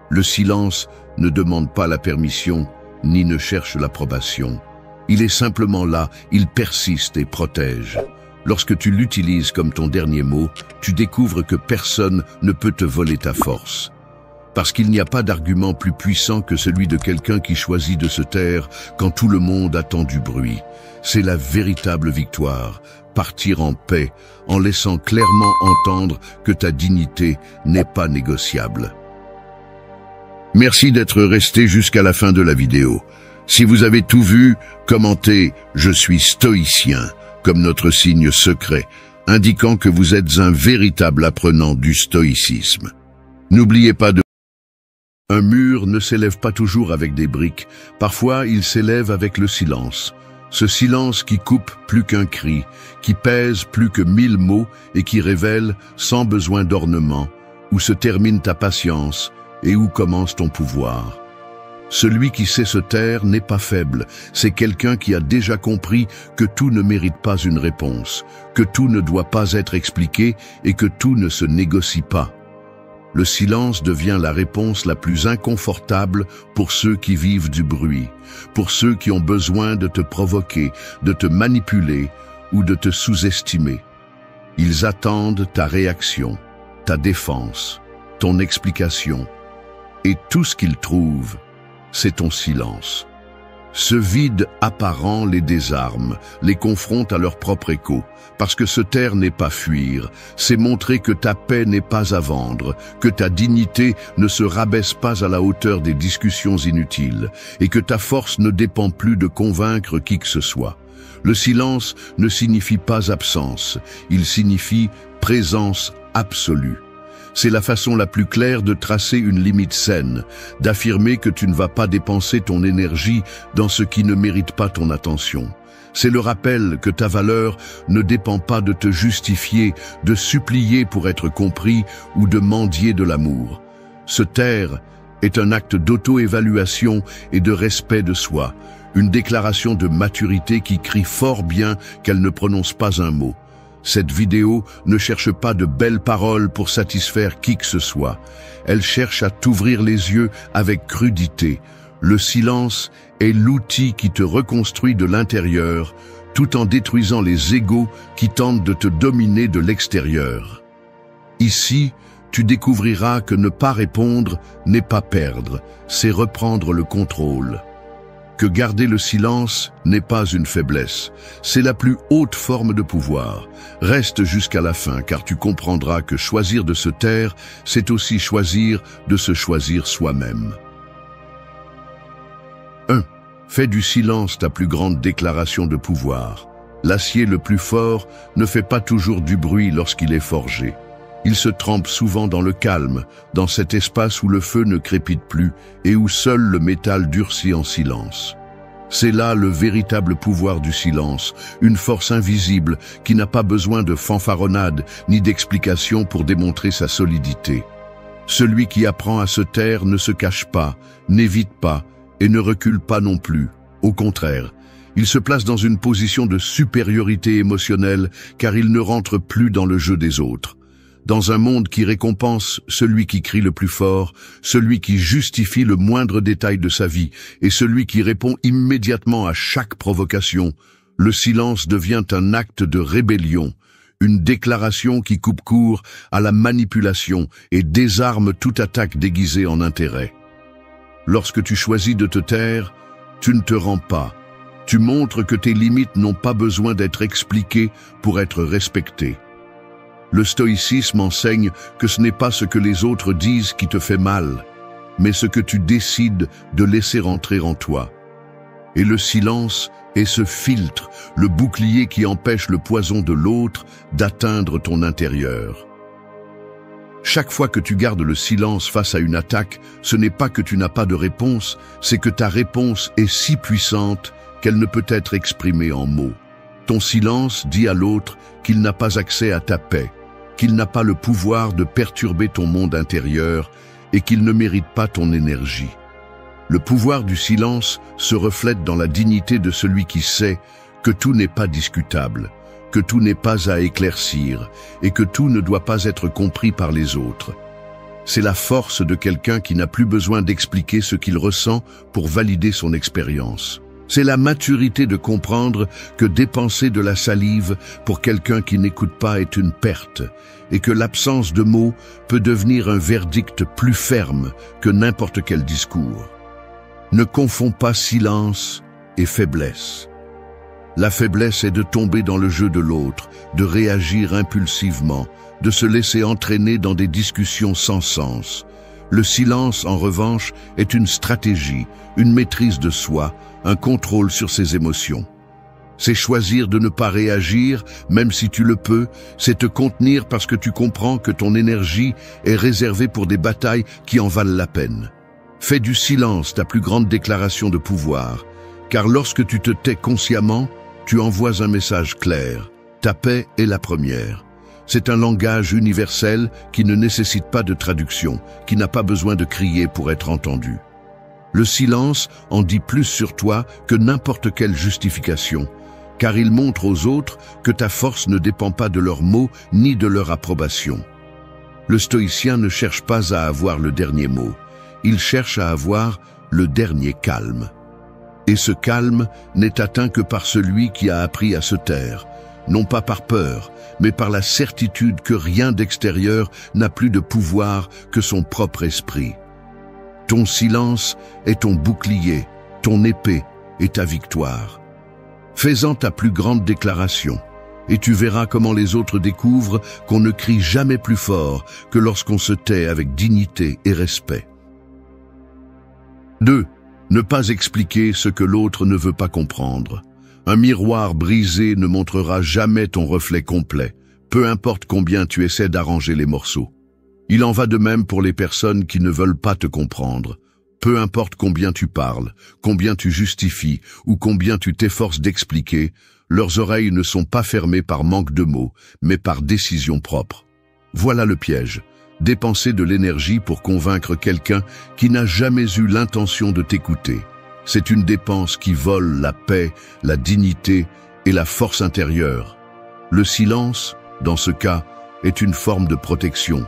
Le silence ne demande pas la permission, ni ne cherche l'approbation. Il est simplement là, il persiste et protège. Lorsque tu l'utilises comme ton dernier mot, tu découvres que personne ne peut te voler ta force. Parce qu'il n'y a pas d'argument plus puissant que celui de quelqu'un qui choisit de se taire quand tout le monde attend du bruit. C'est la véritable victoire, partir en paix, en laissant clairement entendre que ta dignité n'est pas négociable. Merci d'être resté jusqu'à la fin de la vidéo. Si vous avez tout vu, commentez « Je suis stoïcien » comme notre signe secret, indiquant que vous êtes un véritable apprenant du stoïcisme. N'oubliez pas de... Un mur ne s'élève pas toujours avec des briques, parfois il s'élève avec le silence. Ce silence qui coupe plus qu'un cri, qui pèse plus que 1000 mots et qui révèle, sans besoin d'ornement, où se termine ta patience et où commence ton pouvoir. Celui qui sait se taire n'est pas faible, c'est quelqu'un qui a déjà compris que tout ne mérite pas une réponse, que tout ne doit pas être expliqué et que tout ne se négocie pas. Le silence devient la réponse la plus inconfortable pour ceux qui vivent du bruit, pour ceux qui ont besoin de te provoquer, de te manipuler ou de te sous-estimer. Ils attendent ta réaction, ta défense, ton explication. Et tout ce qu'ils trouvent, c'est ton silence. Ce vide apparent les désarme, les confronte à leur propre écho, parce que se taire n'est pas fuir, c'est montrer que ta paix n'est pas à vendre, que ta dignité ne se rabaisse pas à la hauteur des discussions inutiles, et que ta force ne dépend plus de convaincre qui que ce soit. Le silence ne signifie pas absence, il signifie présence absolue. C'est la façon la plus claire de tracer une limite saine, d'affirmer que tu ne vas pas dépenser ton énergie dans ce qui ne mérite pas ton attention. C'est le rappel que ta valeur ne dépend pas de te justifier, de supplier pour être compris ou de mendier de l'amour. Se taire est un acte d'auto-évaluation et de respect de soi, une déclaration de maturité qui crie fort bien qu'elle ne prononce pas un mot. Cette vidéo ne cherche pas de belles paroles pour satisfaire qui que ce soit. Elle cherche à t'ouvrir les yeux avec crudité. Le silence est l'outil qui te reconstruit de l'intérieur, tout en détruisant les égos qui tentent de te dominer de l'extérieur. Ici, tu découvriras que ne pas répondre n'est pas perdre, c'est reprendre le contrôle. Que garder le silence n'est pas une faiblesse, c'est la plus haute forme de pouvoir. Reste jusqu'à la fin car tu comprendras que choisir de se taire, c'est aussi choisir de se choisir soi-même. 1. Fais du silence ta plus grande déclaration de pouvoir. L'acier le plus fort ne fait pas toujours du bruit lorsqu'il est forgé. Il se trempe souvent dans le calme, dans cet espace où le feu ne crépite plus et où seul le métal durcit en silence. C'est là le véritable pouvoir du silence, une force invisible qui n'a pas besoin de fanfaronnade ni d'explication pour démontrer sa solidité. Celui qui apprend à se taire ne se cache pas, n'évite pas et ne recule pas non plus. Au contraire, il se place dans une position de supériorité émotionnelle car il ne rentre plus dans le jeu des autres. Dans un monde qui récompense celui qui crie le plus fort, celui qui justifie le moindre détail de sa vie et celui qui répond immédiatement à chaque provocation, le silence devient un acte de rébellion, une déclaration qui coupe court à la manipulation et désarme toute attaque déguisée en intérêt. Lorsque tu choisis de te taire, tu ne te rends pas. Tu montres que tes limites n'ont pas besoin d'être expliquées pour être respectées. Le stoïcisme enseigne que ce n'est pas ce que les autres disent qui te fait mal, mais ce que tu décides de laisser entrer en toi. Et le silence est ce filtre, le bouclier qui empêche le poison de l'autre d'atteindre ton intérieur. Chaque fois que tu gardes le silence face à une attaque, ce n'est pas que tu n'as pas de réponse, c'est que ta réponse est si puissante qu'elle ne peut être exprimée en mots. Ton silence dit à l'autre qu'il n'a pas accès à ta paix, qu'il n'a pas le pouvoir de perturber ton monde intérieur et qu'il ne mérite pas ton énergie. Le pouvoir du silence se reflète dans la dignité de celui qui sait que tout n'est pas discutable, que tout n'est pas à éclaircir et que tout ne doit pas être compris par les autres. C'est la force de quelqu'un qui n'a plus besoin d'expliquer ce qu'il ressent pour valider son expérience. C'est la maturité de comprendre que dépenser de la salive pour quelqu'un qui n'écoute pas est une perte et que l'absence de mots peut devenir un verdict plus ferme que n'importe quel discours. Ne confonds pas silence et faiblesse. La faiblesse est de tomber dans le jeu de l'autre, de réagir impulsivement, de se laisser entraîner dans des discussions sans sens. Le silence, en revanche, est une stratégie, une maîtrise de soi, un contrôle sur ses émotions. C'est choisir de ne pas réagir, même si tu le peux, c'est te contenir parce que tu comprends que ton énergie est réservée pour des batailles qui en valent la peine. Fais du silence ta plus grande déclaration de pouvoir, car lorsque tu te tais consciemment, tu envoies un message clair. Ta paix est la première. C'est un langage universel qui ne nécessite pas de traduction, qui n'a pas besoin de crier pour être entendu. Le silence en dit plus sur toi que n'importe quelle justification, car il montre aux autres que ta force ne dépend pas de leurs mots ni de leur approbation. Le stoïcien ne cherche pas à avoir le dernier mot, il cherche à avoir le dernier calme. Et ce calme n'est atteint que par celui qui a appris à se taire, non pas par peur, mais par la certitude que rien d'extérieur n'a plus de pouvoir que son propre esprit. Ton silence est ton bouclier, ton épée et ta victoire. Fais-en ta plus grande déclaration, et tu verras comment les autres découvrent qu'on ne crie jamais plus fort que lorsqu'on se tait avec dignité et respect. 2. Ne pas expliquer ce que l'autre ne veut pas comprendre. Un miroir brisé ne montrera jamais ton reflet complet, peu importe combien tu essaies d'arranger les morceaux. Il en va de même pour les personnes qui ne veulent pas te comprendre. Peu importe combien tu parles, combien tu justifies ou combien tu t'efforces d'expliquer, leurs oreilles ne sont pas fermées par manque de mots, mais par décision propre. Voilà le piège. Dépenser de l'énergie pour convaincre quelqu'un qui n'a jamais eu l'intention de t'écouter. C'est une dépense qui vole la paix, la dignité et la force intérieure. Le silence, dans ce cas, est une forme de protection.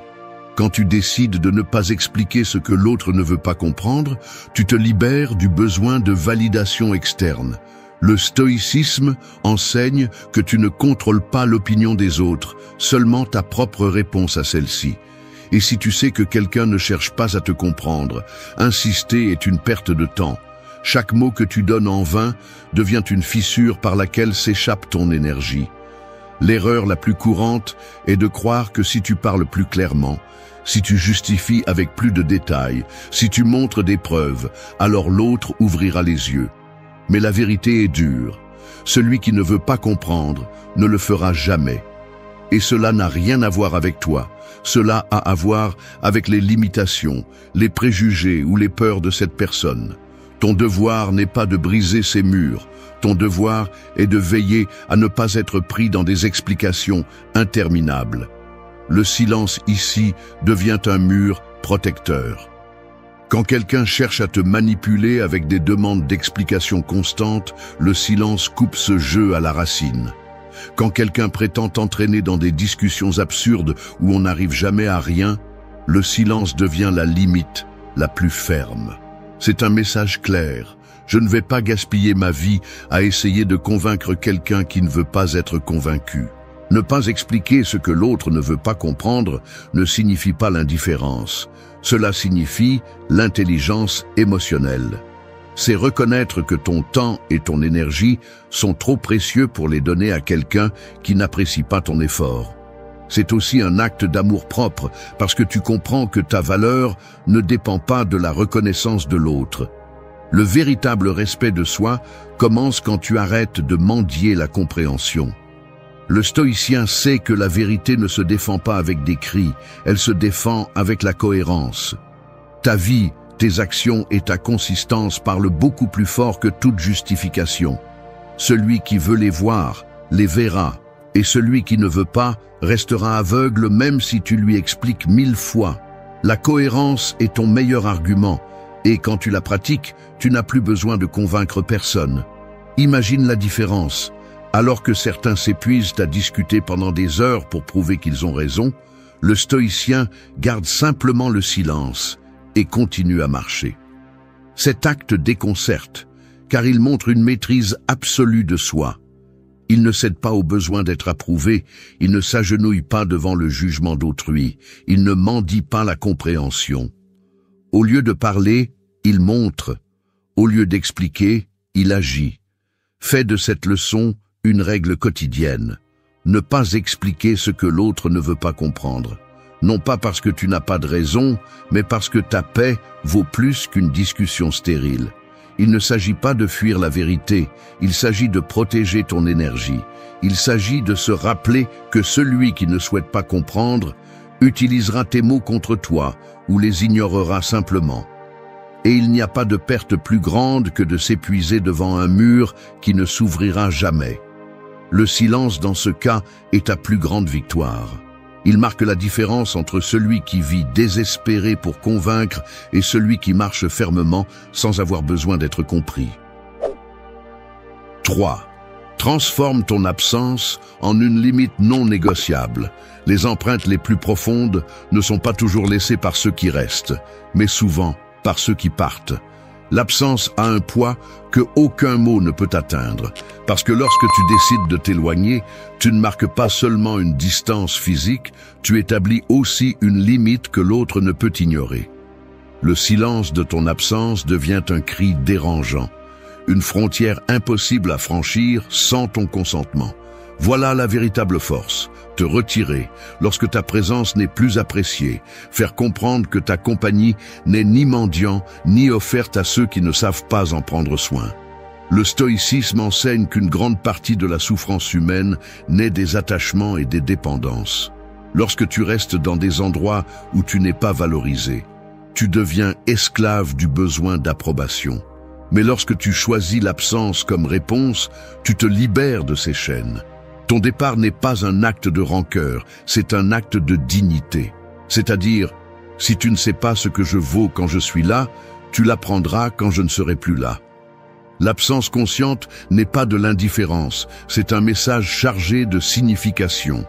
Quand tu décides de ne pas expliquer ce que l'autre ne veut pas comprendre, tu te libères du besoin de validation externe. Le stoïcisme enseigne que tu ne contrôles pas l'opinion des autres, seulement ta propre réponse à celle-ci. Et si tu sais que quelqu'un ne cherche pas à te comprendre, insister est une perte de temps. Chaque mot que tu donnes en vain devient une fissure par laquelle s'échappe ton énergie. L'erreur la plus courante est de croire que si tu parles plus clairement, si tu justifies avec plus de détails, si tu montres des preuves, alors l'autre ouvrira les yeux. Mais la vérité est dure. Celui qui ne veut pas comprendre ne le fera jamais. Et cela n'a rien à voir avec toi. Cela a à voir avec les limitations, les préjugés ou les peurs de cette personne. Ton devoir n'est pas de briser ces murs. Ton devoir est de veiller à ne pas être pris dans des explications interminables. Le silence ici devient un mur protecteur. Quand quelqu'un cherche à te manipuler avec des demandes d'explications constantes, le silence coupe ce jeu à la racine. Quand quelqu'un prétend t'entraîner dans des discussions absurdes où on n'arrive jamais à rien, le silence devient la limite la plus ferme. C'est un message clair. Je ne vais pas gaspiller ma vie à essayer de convaincre quelqu'un qui ne veut pas être convaincu. Ne pas expliquer ce que l'autre ne veut pas comprendre ne signifie pas l'indifférence. Cela signifie l'intelligence émotionnelle. C'est reconnaître que ton temps et ton énergie sont trop précieux pour les donner à quelqu'un qui n'apprécie pas ton effort. C'est aussi un acte d'amour-propre parce que tu comprends que ta valeur ne dépend pas de la reconnaissance de l'autre. Le véritable respect de soi commence quand tu arrêtes de mendier la compréhension. Le stoïcien sait que la vérité ne se défend pas avec des cris, elle se défend avec la cohérence. Ta vie, tes actions et ta consistance parlent beaucoup plus fort que toute justification. Celui qui veut les voir les verra, et celui qui ne veut pas restera aveugle même si tu lui expliques 1000 fois. La cohérence est ton meilleur argument, et quand tu la pratiques, tu n'as plus besoin de convaincre personne. Imagine la différence. Alors que certains s'épuisent à discuter pendant des heures pour prouver qu'ils ont raison, le stoïcien garde simplement le silence et continue à marcher. Cet acte déconcerte, car il montre une maîtrise absolue de soi. Il ne cède pas au besoin d'être approuvé, il ne s'agenouille pas devant le jugement d'autrui, il ne mendie pas la compréhension. Au lieu de parler, il montre. Au lieu d'expliquer, il agit. Fais de cette leçon une règle quotidienne. Ne pas expliquer ce que l'autre ne veut pas comprendre. Non pas parce que tu n'as pas de raison, mais parce que ta paix vaut plus qu'une discussion stérile. Il ne s'agit pas de fuir la vérité, il s'agit de protéger ton énergie. Il s'agit de se rappeler que celui qui ne souhaite pas comprendre utilisera tes mots contre toi ou les ignorera simplement. Et il n'y a pas de perte plus grande que de s'épuiser devant un mur qui ne s'ouvrira jamais. Le silence dans ce cas est ta plus grande victoire. Il marque la différence entre celui qui vit désespéré pour convaincre et celui qui marche fermement sans avoir besoin d'être compris. 3. Transforme ton absence en une limite non négociable. Les empreintes les plus profondes ne sont pas toujours laissées par ceux qui restent, mais souvent par ceux qui partent. L'absence a un poids que aucun mot ne peut atteindre, parce que lorsque tu décides de t'éloigner, tu ne marques pas seulement une distance physique, tu établis aussi une limite que l'autre ne peut ignorer. Le silence de ton absence devient un cri dérangeant, une frontière impossible à franchir sans ton consentement. Voilà la véritable force. Te retirer lorsque ta présence n'est plus appréciée, faire comprendre que ta compagnie n'est ni mendiant ni offerte à ceux qui ne savent pas en prendre soin. Le stoïcisme enseigne qu'une grande partie de la souffrance humaine naît des attachements et des dépendances. Lorsque tu restes dans des endroits où tu n'es pas valorisé, tu deviens esclave du besoin d'approbation. Mais lorsque tu choisis l'absence comme réponse, tu te libères de ces chaînes. Ton départ n'est pas un acte de rancœur, c'est un acte de dignité. C'est-à-dire, si tu ne sais pas ce que je vaux quand je suis là, tu l'apprendras quand je ne serai plus là. L'absence consciente n'est pas de l'indifférence, c'est un message chargé de signification.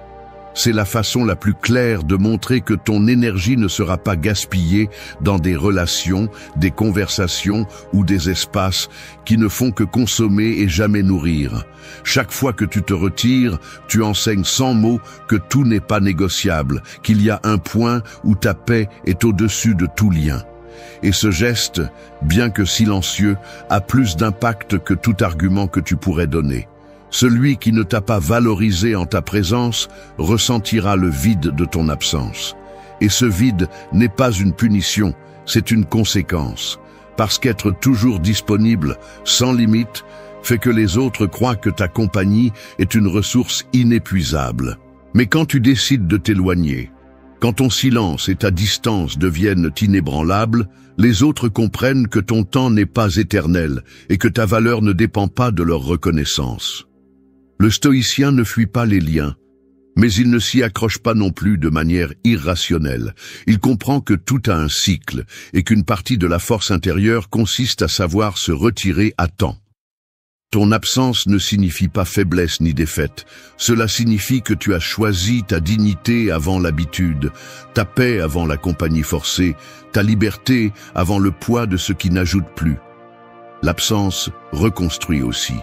C'est la façon la plus claire de montrer que ton énergie ne sera pas gaspillée dans des relations, des conversations ou des espaces qui ne font que consommer et jamais nourrir. Chaque fois que tu te retires, tu enseignes sans mots que tout n'est pas négociable, qu'il y a un point où ta paix est au-dessus de tout lien. Et ce geste, bien que silencieux, a plus d'impact que tout argument que tu pourrais donner. Celui qui ne t'a pas valorisé en ta présence ressentira le vide de ton absence. Et ce vide n'est pas une punition, c'est une conséquence. Parce qu'être toujours disponible, sans limite, fait que les autres croient que ta compagnie est une ressource inépuisable. Mais quand tu décides de t'éloigner, quand ton silence et ta distance deviennent inébranlables, les autres comprennent que ton temps n'est pas éternel et que ta valeur ne dépend pas de leur reconnaissance. Le stoïcien ne fuit pas les liens, mais il ne s'y accroche pas non plus de manière irrationnelle. Il comprend que tout a un cycle et qu'une partie de la force intérieure consiste à savoir se retirer à temps. Ton absence ne signifie pas faiblesse ni défaite. Cela signifie que tu as choisi ta dignité avant l'habitude, ta paix avant la compagnie forcée, ta liberté avant le poids de ce qui n'ajoute plus. L'absence reconstruit aussi.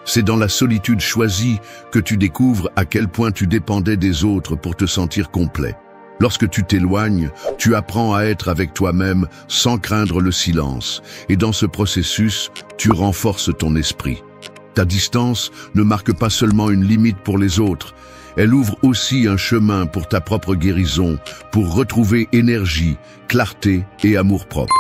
C'est dans la solitude choisie que tu découvres à quel point tu dépendais des autres pour te sentir complet. Lorsque tu t'éloignes, tu apprends à être avec toi-même sans craindre le silence. Et dans ce processus, tu renforces ton esprit. Ta distance ne marque pas seulement une limite pour les autres, elle ouvre aussi un chemin pour ta propre guérison, pour retrouver énergie, clarté et amour-propre.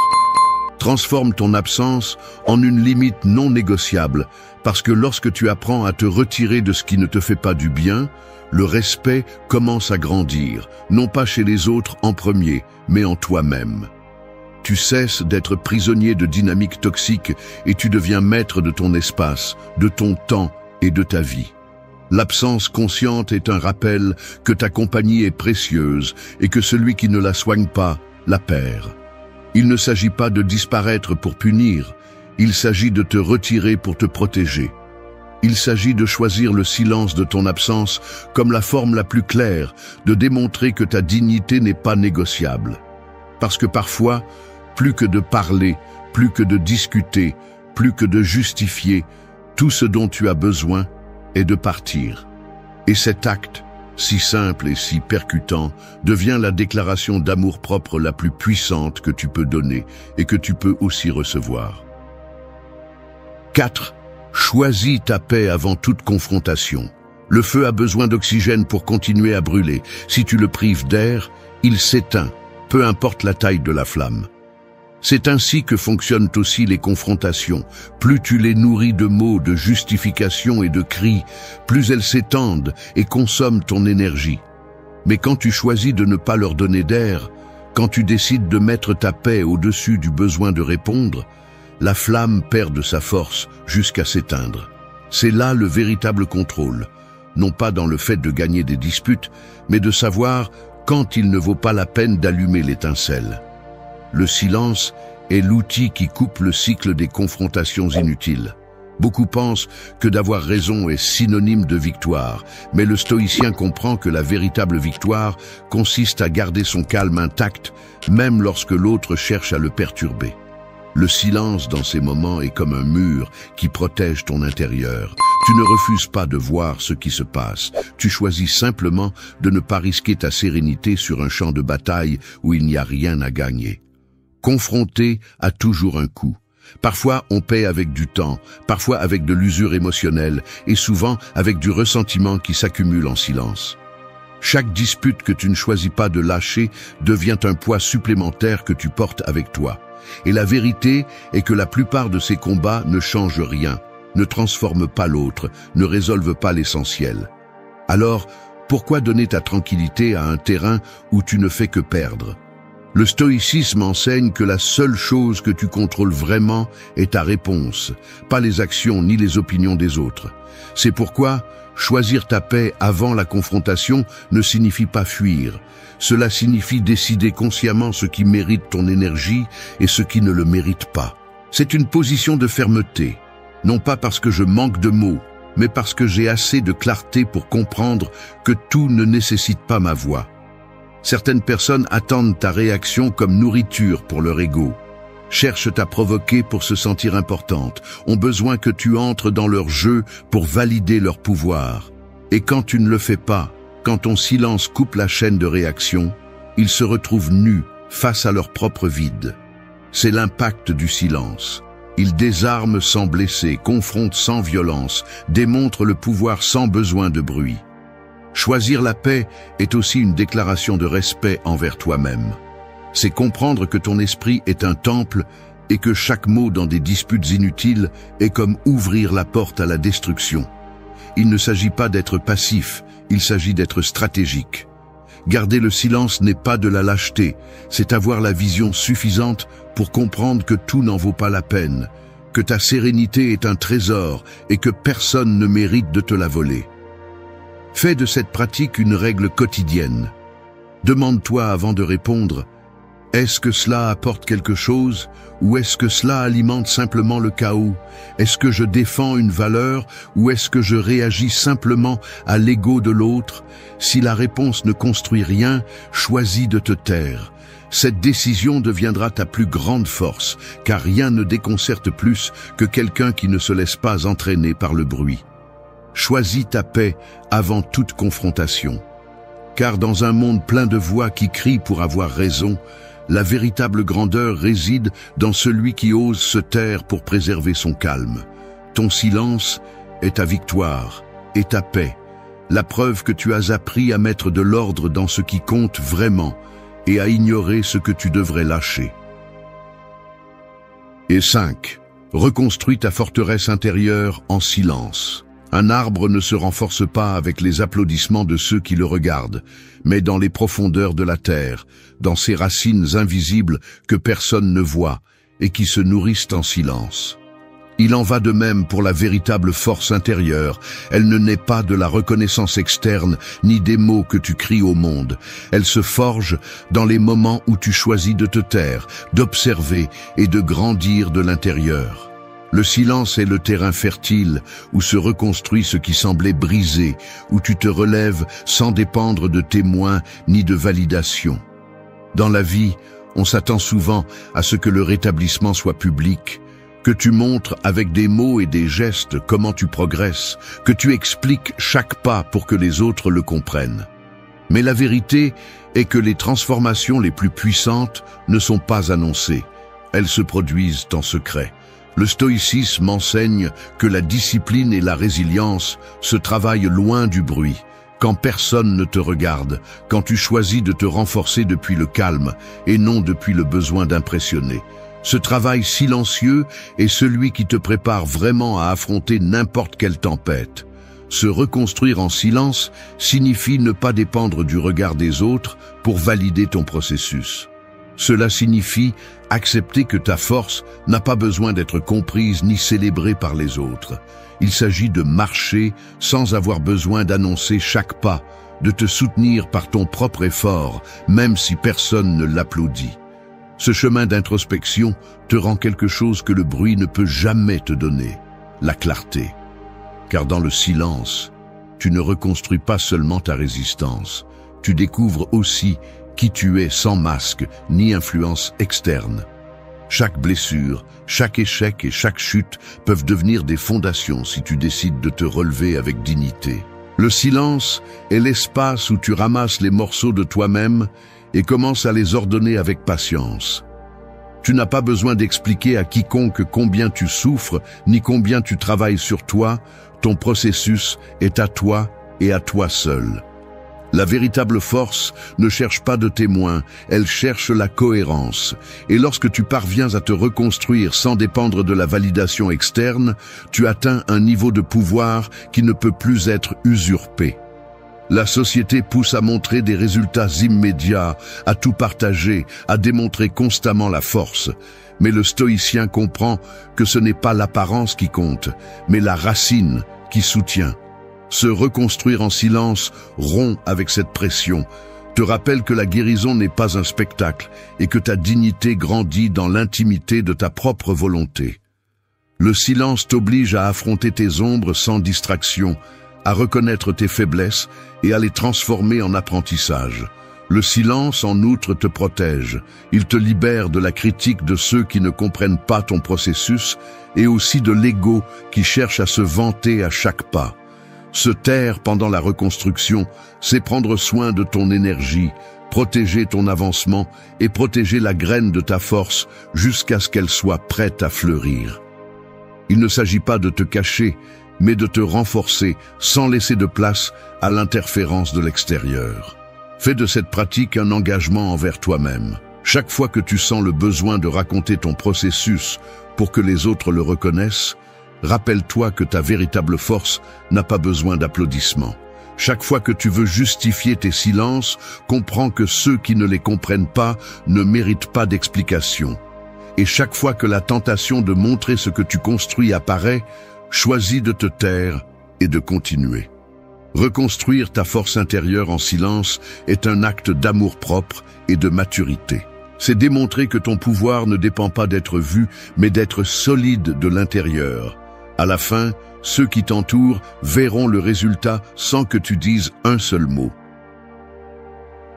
Transforme ton absence en une limite non négociable, parce que lorsque tu apprends à te retirer de ce qui ne te fait pas du bien, le respect commence à grandir, non pas chez les autres en premier, mais en toi-même. Tu cesses d'être prisonnier de dynamiques toxiques et tu deviens maître de ton espace, de ton temps et de ta vie. L'absence consciente est un rappel que ta compagnie est précieuse et que celui qui ne la soigne pas la perd. Il ne s'agit pas de disparaître pour punir, il s'agit de te retirer pour te protéger. Il s'agit de choisir le silence de ton absence comme la forme la plus claire de démontrer que ta dignité n'est pas négociable. Parce que parfois, plus que de parler, plus que de discuter, plus que de justifier, tout ce dont tu as besoin est de partir. Et cet acte, si simple et si percutant, devient la déclaration d'amour-propre la plus puissante que tu peux donner et que tu peux aussi recevoir. 4. Choisis ta paix avant toute confrontation. Le feu a besoin d'oxygène pour continuer à brûler. Si tu le prives d'air, il s'éteint, peu importe la taille de la flamme. C'est ainsi que fonctionnent aussi les confrontations. Plus tu les nourris de mots, de justifications et de cris, plus elles s'étendent et consomment ton énergie. Mais quand tu choisis de ne pas leur donner d'air, quand tu décides de mettre ta paix au-dessus du besoin de répondre, la flamme perd de sa force jusqu'à s'éteindre. C'est là le véritable contrôle, non pas dans le fait de gagner des disputes, mais de savoir quand il ne vaut pas la peine d'allumer l'étincelle. Le silence est l'outil qui coupe le cycle des confrontations inutiles. Beaucoup pensent que d'avoir raison est synonyme de victoire, mais le stoïcien comprend que la véritable victoire consiste à garder son calme intact, même lorsque l'autre cherche à le perturber. Le silence dans ces moments est comme un mur qui protège ton intérieur. Tu ne refuses pas de voir ce qui se passe. Tu choisis simplement de ne pas risquer ta sérénité sur un champ de bataille où il n'y a rien à gagner. Confronter a toujours un coût. Parfois, on paie avec du temps, parfois avec de l'usure émotionnelle et souvent avec du ressentiment qui s'accumule en silence. Chaque dispute que tu ne choisis pas de lâcher devient un poids supplémentaire que tu portes avec toi. Et la vérité est que la plupart de ces combats ne changent rien, ne transforment pas l'autre, ne résolvent pas l'essentiel. Alors, pourquoi donner ta tranquillité à un terrain où tu ne fais que perdre ? Le stoïcisme enseigne que la seule chose que tu contrôles vraiment est ta réponse, pas les actions ni les opinions des autres. C'est pourquoi choisir ta paix avant la confrontation ne signifie pas fuir. Cela signifie décider consciemment ce qui mérite ton énergie et ce qui ne le mérite pas. C'est une position de fermeté, non pas parce que je manque de mots, mais parce que j'ai assez de clarté pour comprendre que tout ne nécessite pas ma voix. Certaines personnes attendent ta réaction comme nourriture pour leur ego, cherchent à provoquer pour se sentir importantes, ont besoin que tu entres dans leur jeu pour valider leur pouvoir. Et quand tu ne le fais pas, quand ton silence coupe la chaîne de réaction, ils se retrouvent nus face à leur propre vide. C'est l'impact du silence. Il désarme sans blesser, confronte sans violence, démontre le pouvoir sans besoin de bruit. Choisir la paix est aussi une déclaration de respect envers toi-même. C'est comprendre que ton esprit est un temple et que chaque mot dans des disputes inutiles est comme ouvrir la porte à la destruction. Il ne s'agit pas d'être passif, il s'agit d'être stratégique. Garder le silence n'est pas de la lâcheté, c'est avoir la vision suffisante pour comprendre que tout n'en vaut pas la peine, que ta sérénité est un trésor et que personne ne mérite de te la voler. Fais de cette pratique une règle quotidienne. Demande-toi avant de répondre, est-ce que cela apporte quelque chose ou est-ce que cela alimente simplement le chaos? Est-ce que je défends une valeur ou est-ce que je réagis simplement à l'ego de l'autre? Si la réponse ne construit rien, choisis de te taire. Cette décision deviendra ta plus grande force, car rien ne déconcerte plus que quelqu'un qui ne se laisse pas entraîner par le bruit. Choisis ta paix avant toute confrontation. Car dans un monde plein de voix qui crient pour avoir raison, la véritable grandeur réside dans celui qui ose se taire pour préserver son calme. Ton silence est ta victoire et ta paix, la preuve que tu as appris à mettre de l'ordre dans ce qui compte vraiment et à ignorer ce que tu devrais lâcher. Et 5. Reconstruis ta forteresse intérieure en silence. Un arbre ne se renforce pas avec les applaudissements de ceux qui le regardent, mais dans les profondeurs de la terre, dans ses racines invisibles que personne ne voit et qui se nourrissent en silence. Il en va de même pour la véritable force intérieure. Elle ne naît pas de la reconnaissance externe, ni des mots que tu cries au monde. Elle se forge dans les moments où tu choisis de te taire, d'observer et de grandir de l'intérieur. Le silence est le terrain fertile où se reconstruit ce qui semblait brisé, où tu te relèves sans dépendre de témoins ni de validation. Dans la vie, on s'attend souvent à ce que le rétablissement soit public, que tu montres avec des mots et des gestes comment tu progresses, que tu expliques chaque pas pour que les autres le comprennent. Mais la vérité est que les transformations les plus puissantes ne sont pas annoncées. Elles se produisent en secret. Le stoïcisme enseigne que la discipline et la résilience se travaillent loin du bruit, quand personne ne te regarde, quand tu choisis de te renforcer depuis le calme et non depuis le besoin d'impressionner. Ce travail silencieux est celui qui te prépare vraiment à affronter n'importe quelle tempête. Se reconstruire en silence signifie ne pas dépendre du regard des autres pour valider ton processus. Cela signifie accepter que ta force n'a pas besoin d'être comprise ni célébrée par les autres. Il s'agit de marcher sans avoir besoin d'annoncer chaque pas, de te soutenir par ton propre effort, même si personne ne l'applaudit. Ce chemin d'introspection te rend quelque chose que le bruit ne peut jamais te donner, la clarté. Car dans le silence, tu ne reconstruis pas seulement ta résistance, tu découvres aussi qui tu es sans masque ni influence externe. Chaque blessure, chaque échec et chaque chute peuvent devenir des fondations si tu décides de te relever avec dignité. Le silence est l'espace où tu ramasses les morceaux de toi-même et commences à les ordonner avec patience. Tu n'as pas besoin d'expliquer à quiconque combien tu souffres ni combien tu travailles sur toi. Ton processus est à toi et à toi seul. La véritable force ne cherche pas de témoins, elle cherche la cohérence. Et lorsque tu parviens à te reconstruire sans dépendre de la validation externe, tu atteins un niveau de pouvoir qui ne peut plus être usurpé. La société pousse à montrer des résultats immédiats, à tout partager, à démontrer constamment la force. Mais le stoïcien comprend que ce n'est pas l'apparence qui compte, mais la racine qui soutient. Se reconstruire en silence rompt avec cette pression, te rappelle que la guérison n'est pas un spectacle et que ta dignité grandit dans l'intimité de ta propre volonté. Le silence t'oblige à affronter tes ombres sans distraction, à reconnaître tes faiblesses et à les transformer en apprentissage. Le silence, en outre, te protège. Il te libère de la critique de ceux qui ne comprennent pas ton processus et aussi de l'ego qui cherche à se vanter à chaque pas. Se taire pendant la reconstruction, c'est prendre soin de ton énergie, protéger ton avancement et protéger la graine de ta force jusqu'à ce qu'elle soit prête à fleurir. Il ne s'agit pas de te cacher, mais de te renforcer sans laisser de place à l'interférence de l'extérieur. Fais de cette pratique un engagement envers toi-même. Chaque fois que tu sens le besoin de raconter ton processus pour que les autres le reconnaissent, rappelle-toi que ta véritable force n'a pas besoin d'applaudissements. Chaque fois que tu veux justifier tes silences, comprends que ceux qui ne les comprennent pas ne méritent pas d'explication. Et chaque fois que la tentation de montrer ce que tu construis apparaît, choisis de te taire et de continuer. Reconstruire ta force intérieure en silence est un acte d'amour-propre et de maturité. C'est démontrer que ton pouvoir ne dépend pas d'être vu, mais d'être solide de l'intérieur. À la fin, ceux qui t'entourent verront le résultat sans que tu dises un seul mot.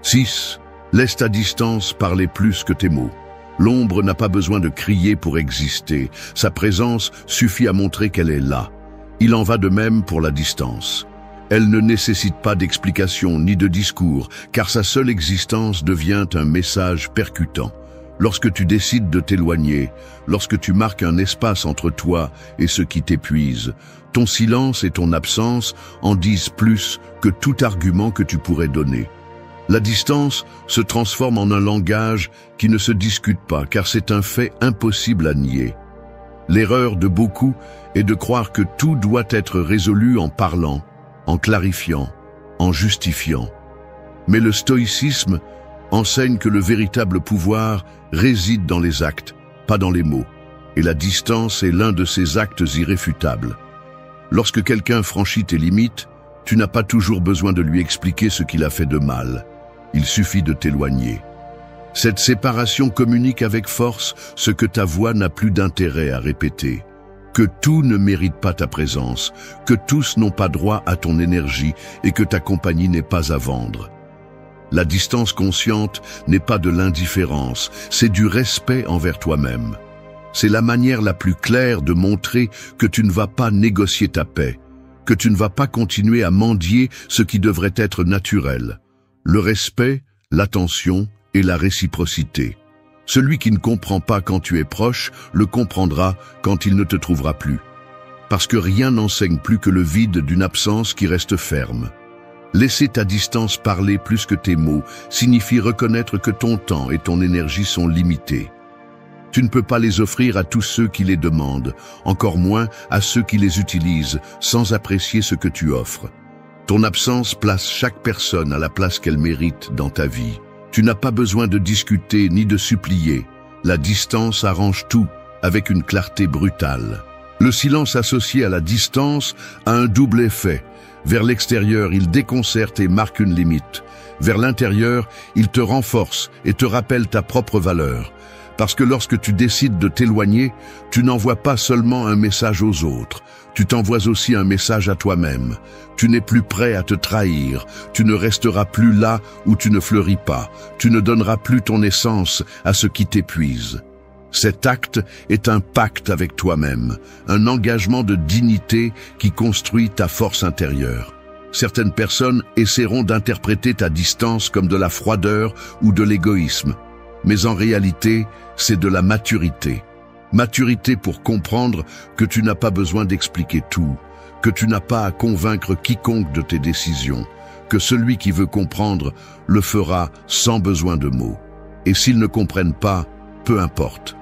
6. Laisse ta distance parler plus que tes mots. L'ombre n'a pas besoin de crier pour exister. Sa présence suffit à montrer qu'elle est là. Il en va de même pour la distance. Elle ne nécessite pas d'explication ni de discours, car sa seule existence devient un message percutant. Lorsque tu décides de t'éloigner, lorsque tu marques un espace entre toi et ce qui t'épuise, ton silence et ton absence en disent plus que tout argument que tu pourrais donner. La distance se transforme en un langage qui ne se discute pas, car c'est un fait impossible à nier. L'erreur de beaucoup est de croire que tout doit être résolu en parlant, en clarifiant, en justifiant. Mais le stoïcisme enseigne que le véritable pouvoir réside dans les actes, pas dans les mots. et la distance est l'un de ces actes irréfutables. Lorsque quelqu'un franchit tes limites, tu n'as pas toujours besoin de lui expliquer ce qu'il a fait de mal. Il suffit de t'éloigner. Cette séparation communique avec force ce que ta voix n'a plus d'intérêt à répéter. Que tout ne mérite pas ta présence, que tous n'ont pas droit à ton énergie et que ta compagnie n'est pas à vendre. La distance consciente n'est pas de l'indifférence, c'est du respect envers toi-même. C'est la manière la plus claire de montrer que tu ne vas pas négocier ta paix, que tu ne vas pas continuer à mendier ce qui devrait être naturel. Le respect, l'attention et la réciprocité. Celui qui ne comprend pas quand tu es proche, le comprendra quand il ne te trouvera plus. Parce que rien n'enseigne plus que le vide d'une absence qui reste ferme. Laisser ta distance parler plus que tes mots signifie reconnaître que ton temps et ton énergie sont limités. Tu ne peux pas les offrir à tous ceux qui les demandent, encore moins à ceux qui les utilisent, sans apprécier ce que tu offres. Ton absence place chaque personne à la place qu'elle mérite dans ta vie. Tu n'as pas besoin de discuter ni de supplier. La distance arrange tout avec une clarté brutale. Le silence associé à la distance a un double effet. Vers l'extérieur, il déconcerte et marque une limite. Vers l'intérieur, il te renforce et te rappelle ta propre valeur. Parce que lorsque tu décides de t'éloigner, tu n'envoies pas seulement un message aux autres, tu t'envoies aussi un message à toi-même. Tu n'es plus prêt à te trahir, tu ne resteras plus là où tu ne fleuris pas, tu ne donneras plus ton essence à ce qui t'épuise. Cet acte est un pacte avec toi-même, un engagement de dignité qui construit ta force intérieure. Certaines personnes essaieront d'interpréter ta distance comme de la froideur ou de l'égoïsme. Mais en réalité, c'est de la maturité. Maturité pour comprendre que tu n'as pas besoin d'expliquer tout, que tu n'as pas à convaincre quiconque de tes décisions, que celui qui veut comprendre le fera sans besoin de mots. Et s'ils ne comprennent pas, peu importe.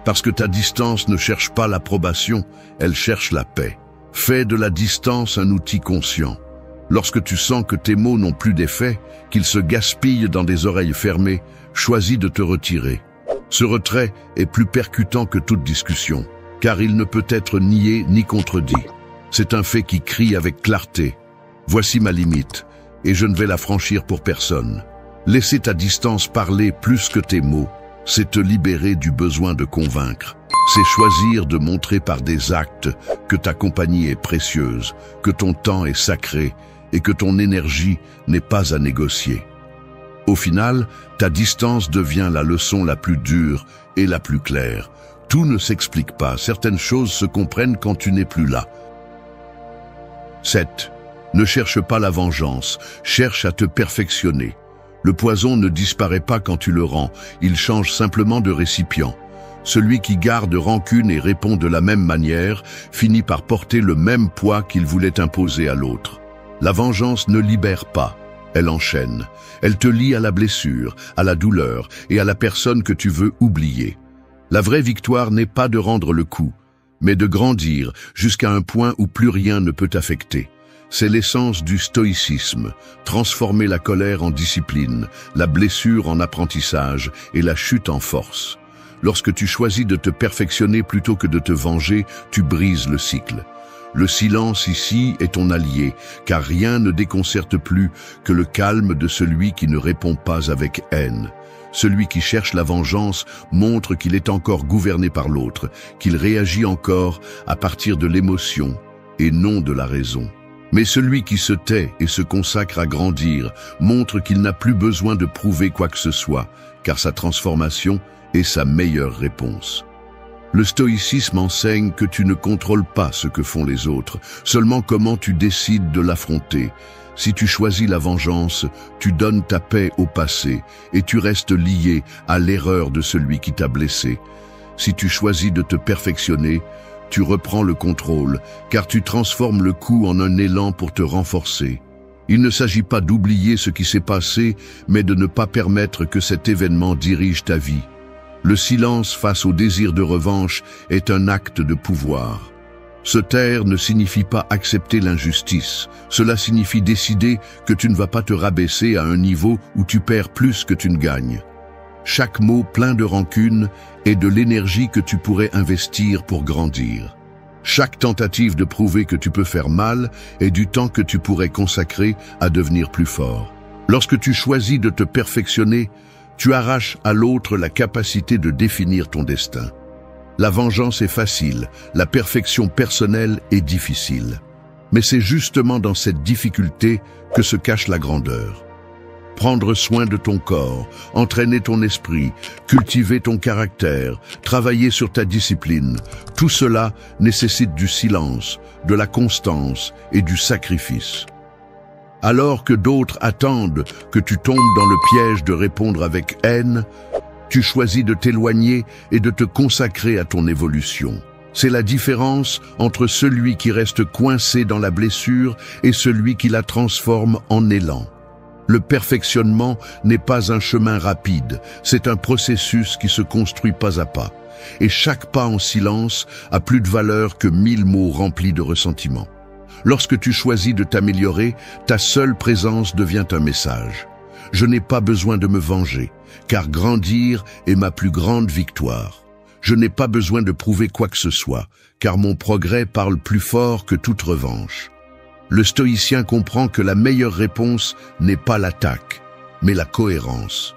Parce que ta distance ne cherche pas l'approbation, elle cherche la paix. Fais de la distance un outil conscient. Lorsque tu sens que tes mots n'ont plus d'effet, qu'ils se gaspillent dans des oreilles fermées, choisis de te retirer. Ce retrait est plus percutant que toute discussion, car il ne peut être nié ni contredit. C'est un fait qui crie avec clarté. Voici ma limite, et je ne vais la franchir pour personne. Laisser ta distance parler plus que tes mots, c'est te libérer du besoin de convaincre. C'est choisir de montrer par des actes que ta compagnie est précieuse, que ton temps est sacré et que ton énergie n'est pas à négocier. Au final, ta distance devient la leçon la plus dure et la plus claire. Tout ne s'explique pas, certaines choses se comprennent quand tu n'es plus là. 7. Ne cherche pas la vengeance, cherche à te perfectionner. Le poison ne disparaît pas quand tu le rends, il change simplement de récipient. Celui qui garde rancune et répond de la même manière finit par porter le même poids qu'il voulait imposer à l'autre. La vengeance ne libère pas, elle enchaîne. Elle te lie à la blessure, à la douleur et à la personne que tu veux oublier. La vraie victoire n'est pas de rendre le coup, mais de grandir jusqu'à un point où plus rien ne peut t'affecter. C'est l'essence du stoïcisme, transformer la colère en discipline, la blessure en apprentissage et la chute en force. Lorsque tu choisis de te perfectionner plutôt que de te venger, tu brises le cycle. Le silence ici est ton allié, car rien ne déconcerte plus que le calme de celui qui ne répond pas avec haine. Celui qui cherche la vengeance montre qu'il est encore gouverné par l'autre, qu'il réagit encore à partir de l'émotion et non de la raison. Mais celui qui se tait et se consacre à grandir montre qu'il n'a plus besoin de prouver quoi que ce soit, car sa transformation est sa meilleure réponse. Le stoïcisme enseigne que tu ne contrôles pas ce que font les autres, seulement comment tu décides de l'affronter. Si tu choisis la vengeance, tu donnes ta paix au passé et tu restes lié à l'erreur de celui qui t'a blessé. Si tu choisis de te perfectionner, tu reprends le contrôle, car tu transformes le coup en un élan pour te renforcer. Il ne s'agit pas d'oublier ce qui s'est passé, mais de ne pas permettre que cet événement dirige ta vie. Le silence face au désir de revanche est un acte de pouvoir. Se taire ne signifie pas accepter l'injustice. Cela signifie décider que tu ne vas pas te rabaisser à un niveau où tu perds plus que tu ne gagnes. Chaque mot plein de rancune est de l'énergie que tu pourrais investir pour grandir. Chaque tentative de prouver que tu peux faire mal est du temps que tu pourrais consacrer à devenir plus fort. Lorsque tu choisis de te perfectionner, tu arraches à l'autre la capacité de définir ton destin. La vengeance est facile, la perfection personnelle est difficile. Mais c'est justement dans cette difficulté que se cache la grandeur. Prendre soin de ton corps, entraîner ton esprit, cultiver ton caractère, travailler sur ta discipline, tout cela nécessite du silence, de la constance et du sacrifice. Alors que d'autres attendent que tu tombes dans le piège de répondre avec haine, tu choisis de t'éloigner et de te consacrer à ton évolution. C'est la différence entre celui qui reste coincé dans la blessure et celui qui la transforme en élan. Le perfectionnement n'est pas un chemin rapide, c'est un processus qui se construit pas à pas. Et chaque pas en silence a plus de valeur que 1000 mots remplis de ressentiment. Lorsque tu choisis de t'améliorer, ta seule présence devient un message. Je n'ai pas besoin de me venger, car grandir est ma plus grande victoire. Je n'ai pas besoin de prouver quoi que ce soit, car mon progrès parle plus fort que toute revanche. Le stoïcien comprend que la meilleure réponse n'est pas l'attaque, mais la cohérence.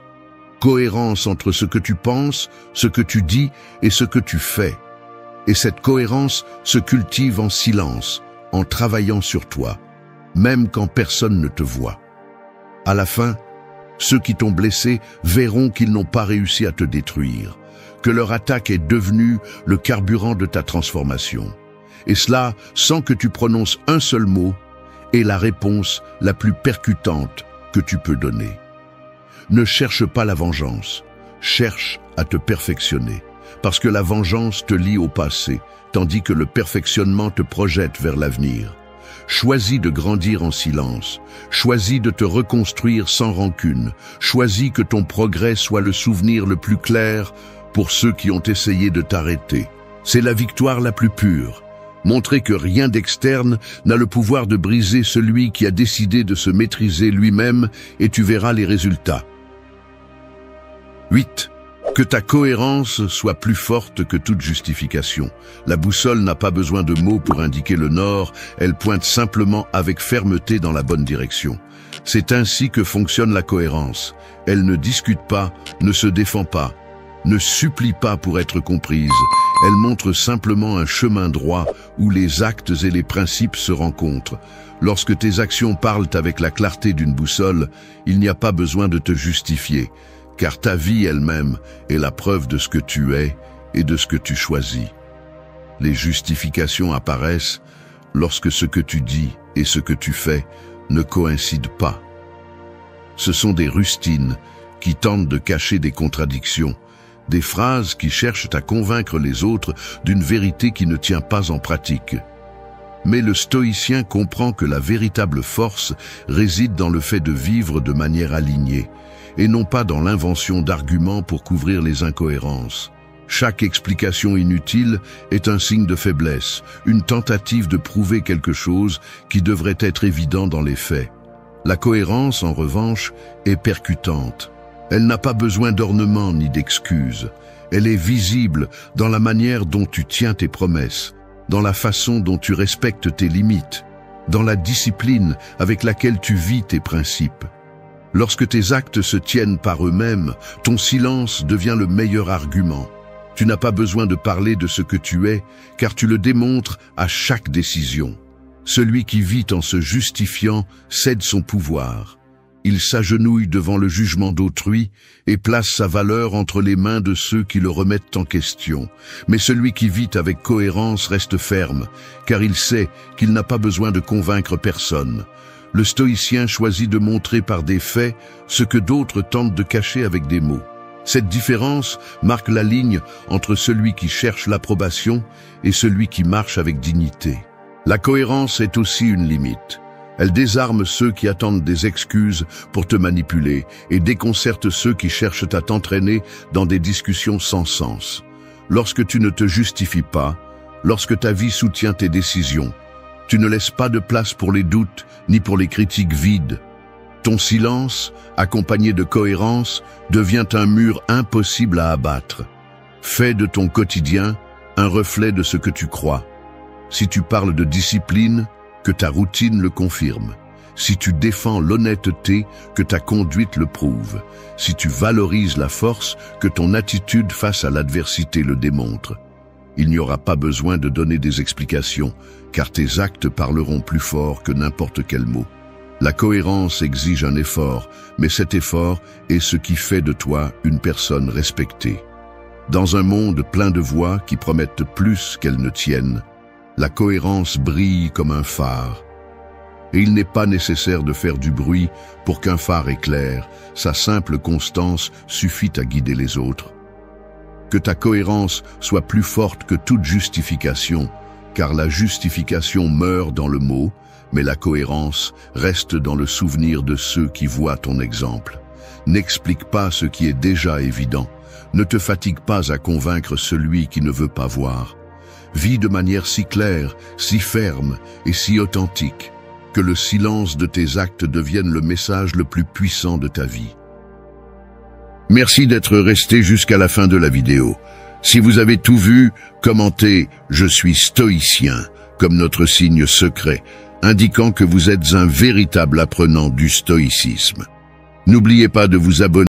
Cohérence entre ce que tu penses, ce que tu dis et ce que tu fais. Et cette cohérence se cultive en silence, en travaillant sur toi, même quand personne ne te voit. À la fin, ceux qui t'ont blessé verront qu'ils n'ont pas réussi à te détruire, que leur attaque est devenue le carburant de ta transformation. Et cela, sans que tu prononces un seul mot, est la réponse la plus percutante que tu peux donner. Ne cherche pas la vengeance, cherche à te perfectionner, parce que la vengeance te lie au passé, tandis que le perfectionnement te projette vers l'avenir. Choisis de grandir en silence, choisis de te reconstruire sans rancune, choisis que ton progrès soit le souvenir le plus clair pour ceux qui ont essayé de t'arrêter. C'est la victoire la plus pure. Montrer que rien d'externe n'a le pouvoir de briser celui qui a décidé de se maîtriser lui-même et tu verras les résultats. 8. Que ta cohérence soit plus forte que toute justification. La boussole n'a pas besoin de mots pour indiquer le nord, elle pointe simplement avec fermeté dans la bonne direction. C'est ainsi que fonctionne la cohérence. Elle ne discute pas, ne se défend pas, ne supplie pas pour être comprise. Elle montre simplement un chemin droit où les actes et les principes se rencontrent. Lorsque tes actions parlent avec la clarté d'une boussole, il n'y a pas besoin de te justifier, car ta vie elle-même est la preuve de ce que tu es et de ce que tu choisis. Les justifications apparaissent lorsque ce que tu dis et ce que tu fais ne coïncident pas. Ce sont des rustines qui tentent de cacher des contradictions, des phrases qui cherchent à convaincre les autres d'une vérité qui ne tient pas en pratique. Mais le stoïcien comprend que la véritable force réside dans le fait de vivre de manière alignée, et non pas dans l'invention d'arguments pour couvrir les incohérences. Chaque explication inutile est un signe de faiblesse, une tentative de prouver quelque chose qui devrait être évident dans les faits. La cohérence, en revanche, est percutante. Elle n'a pas besoin d'ornements ni d'excuses. Elle est visible dans la manière dont tu tiens tes promesses, dans la façon dont tu respectes tes limites, dans la discipline avec laquelle tu vis tes principes. Lorsque tes actes se tiennent par eux-mêmes, ton silence devient le meilleur argument. Tu n'as pas besoin de parler de ce que tu es, car tu le démontres à chaque décision. Celui qui vit en se justifiant cède son pouvoir. Il s'agenouille devant le jugement d'autrui et place sa valeur entre les mains de ceux qui le remettent en question. Mais celui qui vit avec cohérence reste ferme, car il sait qu'il n'a pas besoin de convaincre personne. Le stoïcien choisit de montrer par des faits ce que d'autres tentent de cacher avec des mots. Cette différence marque la ligne entre celui qui cherche l'approbation et celui qui marche avec dignité. La cohérence est aussi une limite. Elle désarme ceux qui attendent des excuses pour te manipuler et déconcerte ceux qui cherchent à t'entraîner dans des discussions sans sens. Lorsque tu ne te justifies pas, lorsque ta vie soutient tes décisions, tu ne laisses pas de place pour les doutes ni pour les critiques vides. Ton silence, accompagné de cohérence, devient un mur impossible à abattre. Fais de ton quotidien un reflet de ce que tu crois. Si tu parles de discipline, que ta routine le confirme. Si tu défends l'honnêteté, que ta conduite le prouve. Si tu valorises la force, que ton attitude face à l'adversité le démontre. Il n'y aura pas besoin de donner des explications, car tes actes parleront plus fort que n'importe quel mot. La cohérence exige un effort, mais cet effort est ce qui fait de toi une personne respectée. Dans un monde plein de voix qui promettent plus qu'elles ne tiennent, la cohérence brille comme un phare. Et il n'est pas nécessaire de faire du bruit pour qu'un phare éclaire, sa simple constance suffit à guider les autres. Que ta cohérence soit plus forte que toute justification, car la justification meurt dans le mot, mais la cohérence reste dans le souvenir de ceux qui voient ton exemple. N'explique pas ce qui est déjà évident. Ne te fatigue pas à convaincre celui qui ne veut pas voir. Vis de manière si claire, si ferme et si authentique, que le silence de tes actes devienne le message le plus puissant de ta vie. Merci d'être resté jusqu'à la fin de la vidéo. Si vous avez tout vu, commentez « Je suis stoïcien » comme notre signe secret, indiquant que vous êtes un véritable apprenant du stoïcisme. N'oubliez pas de vous abonner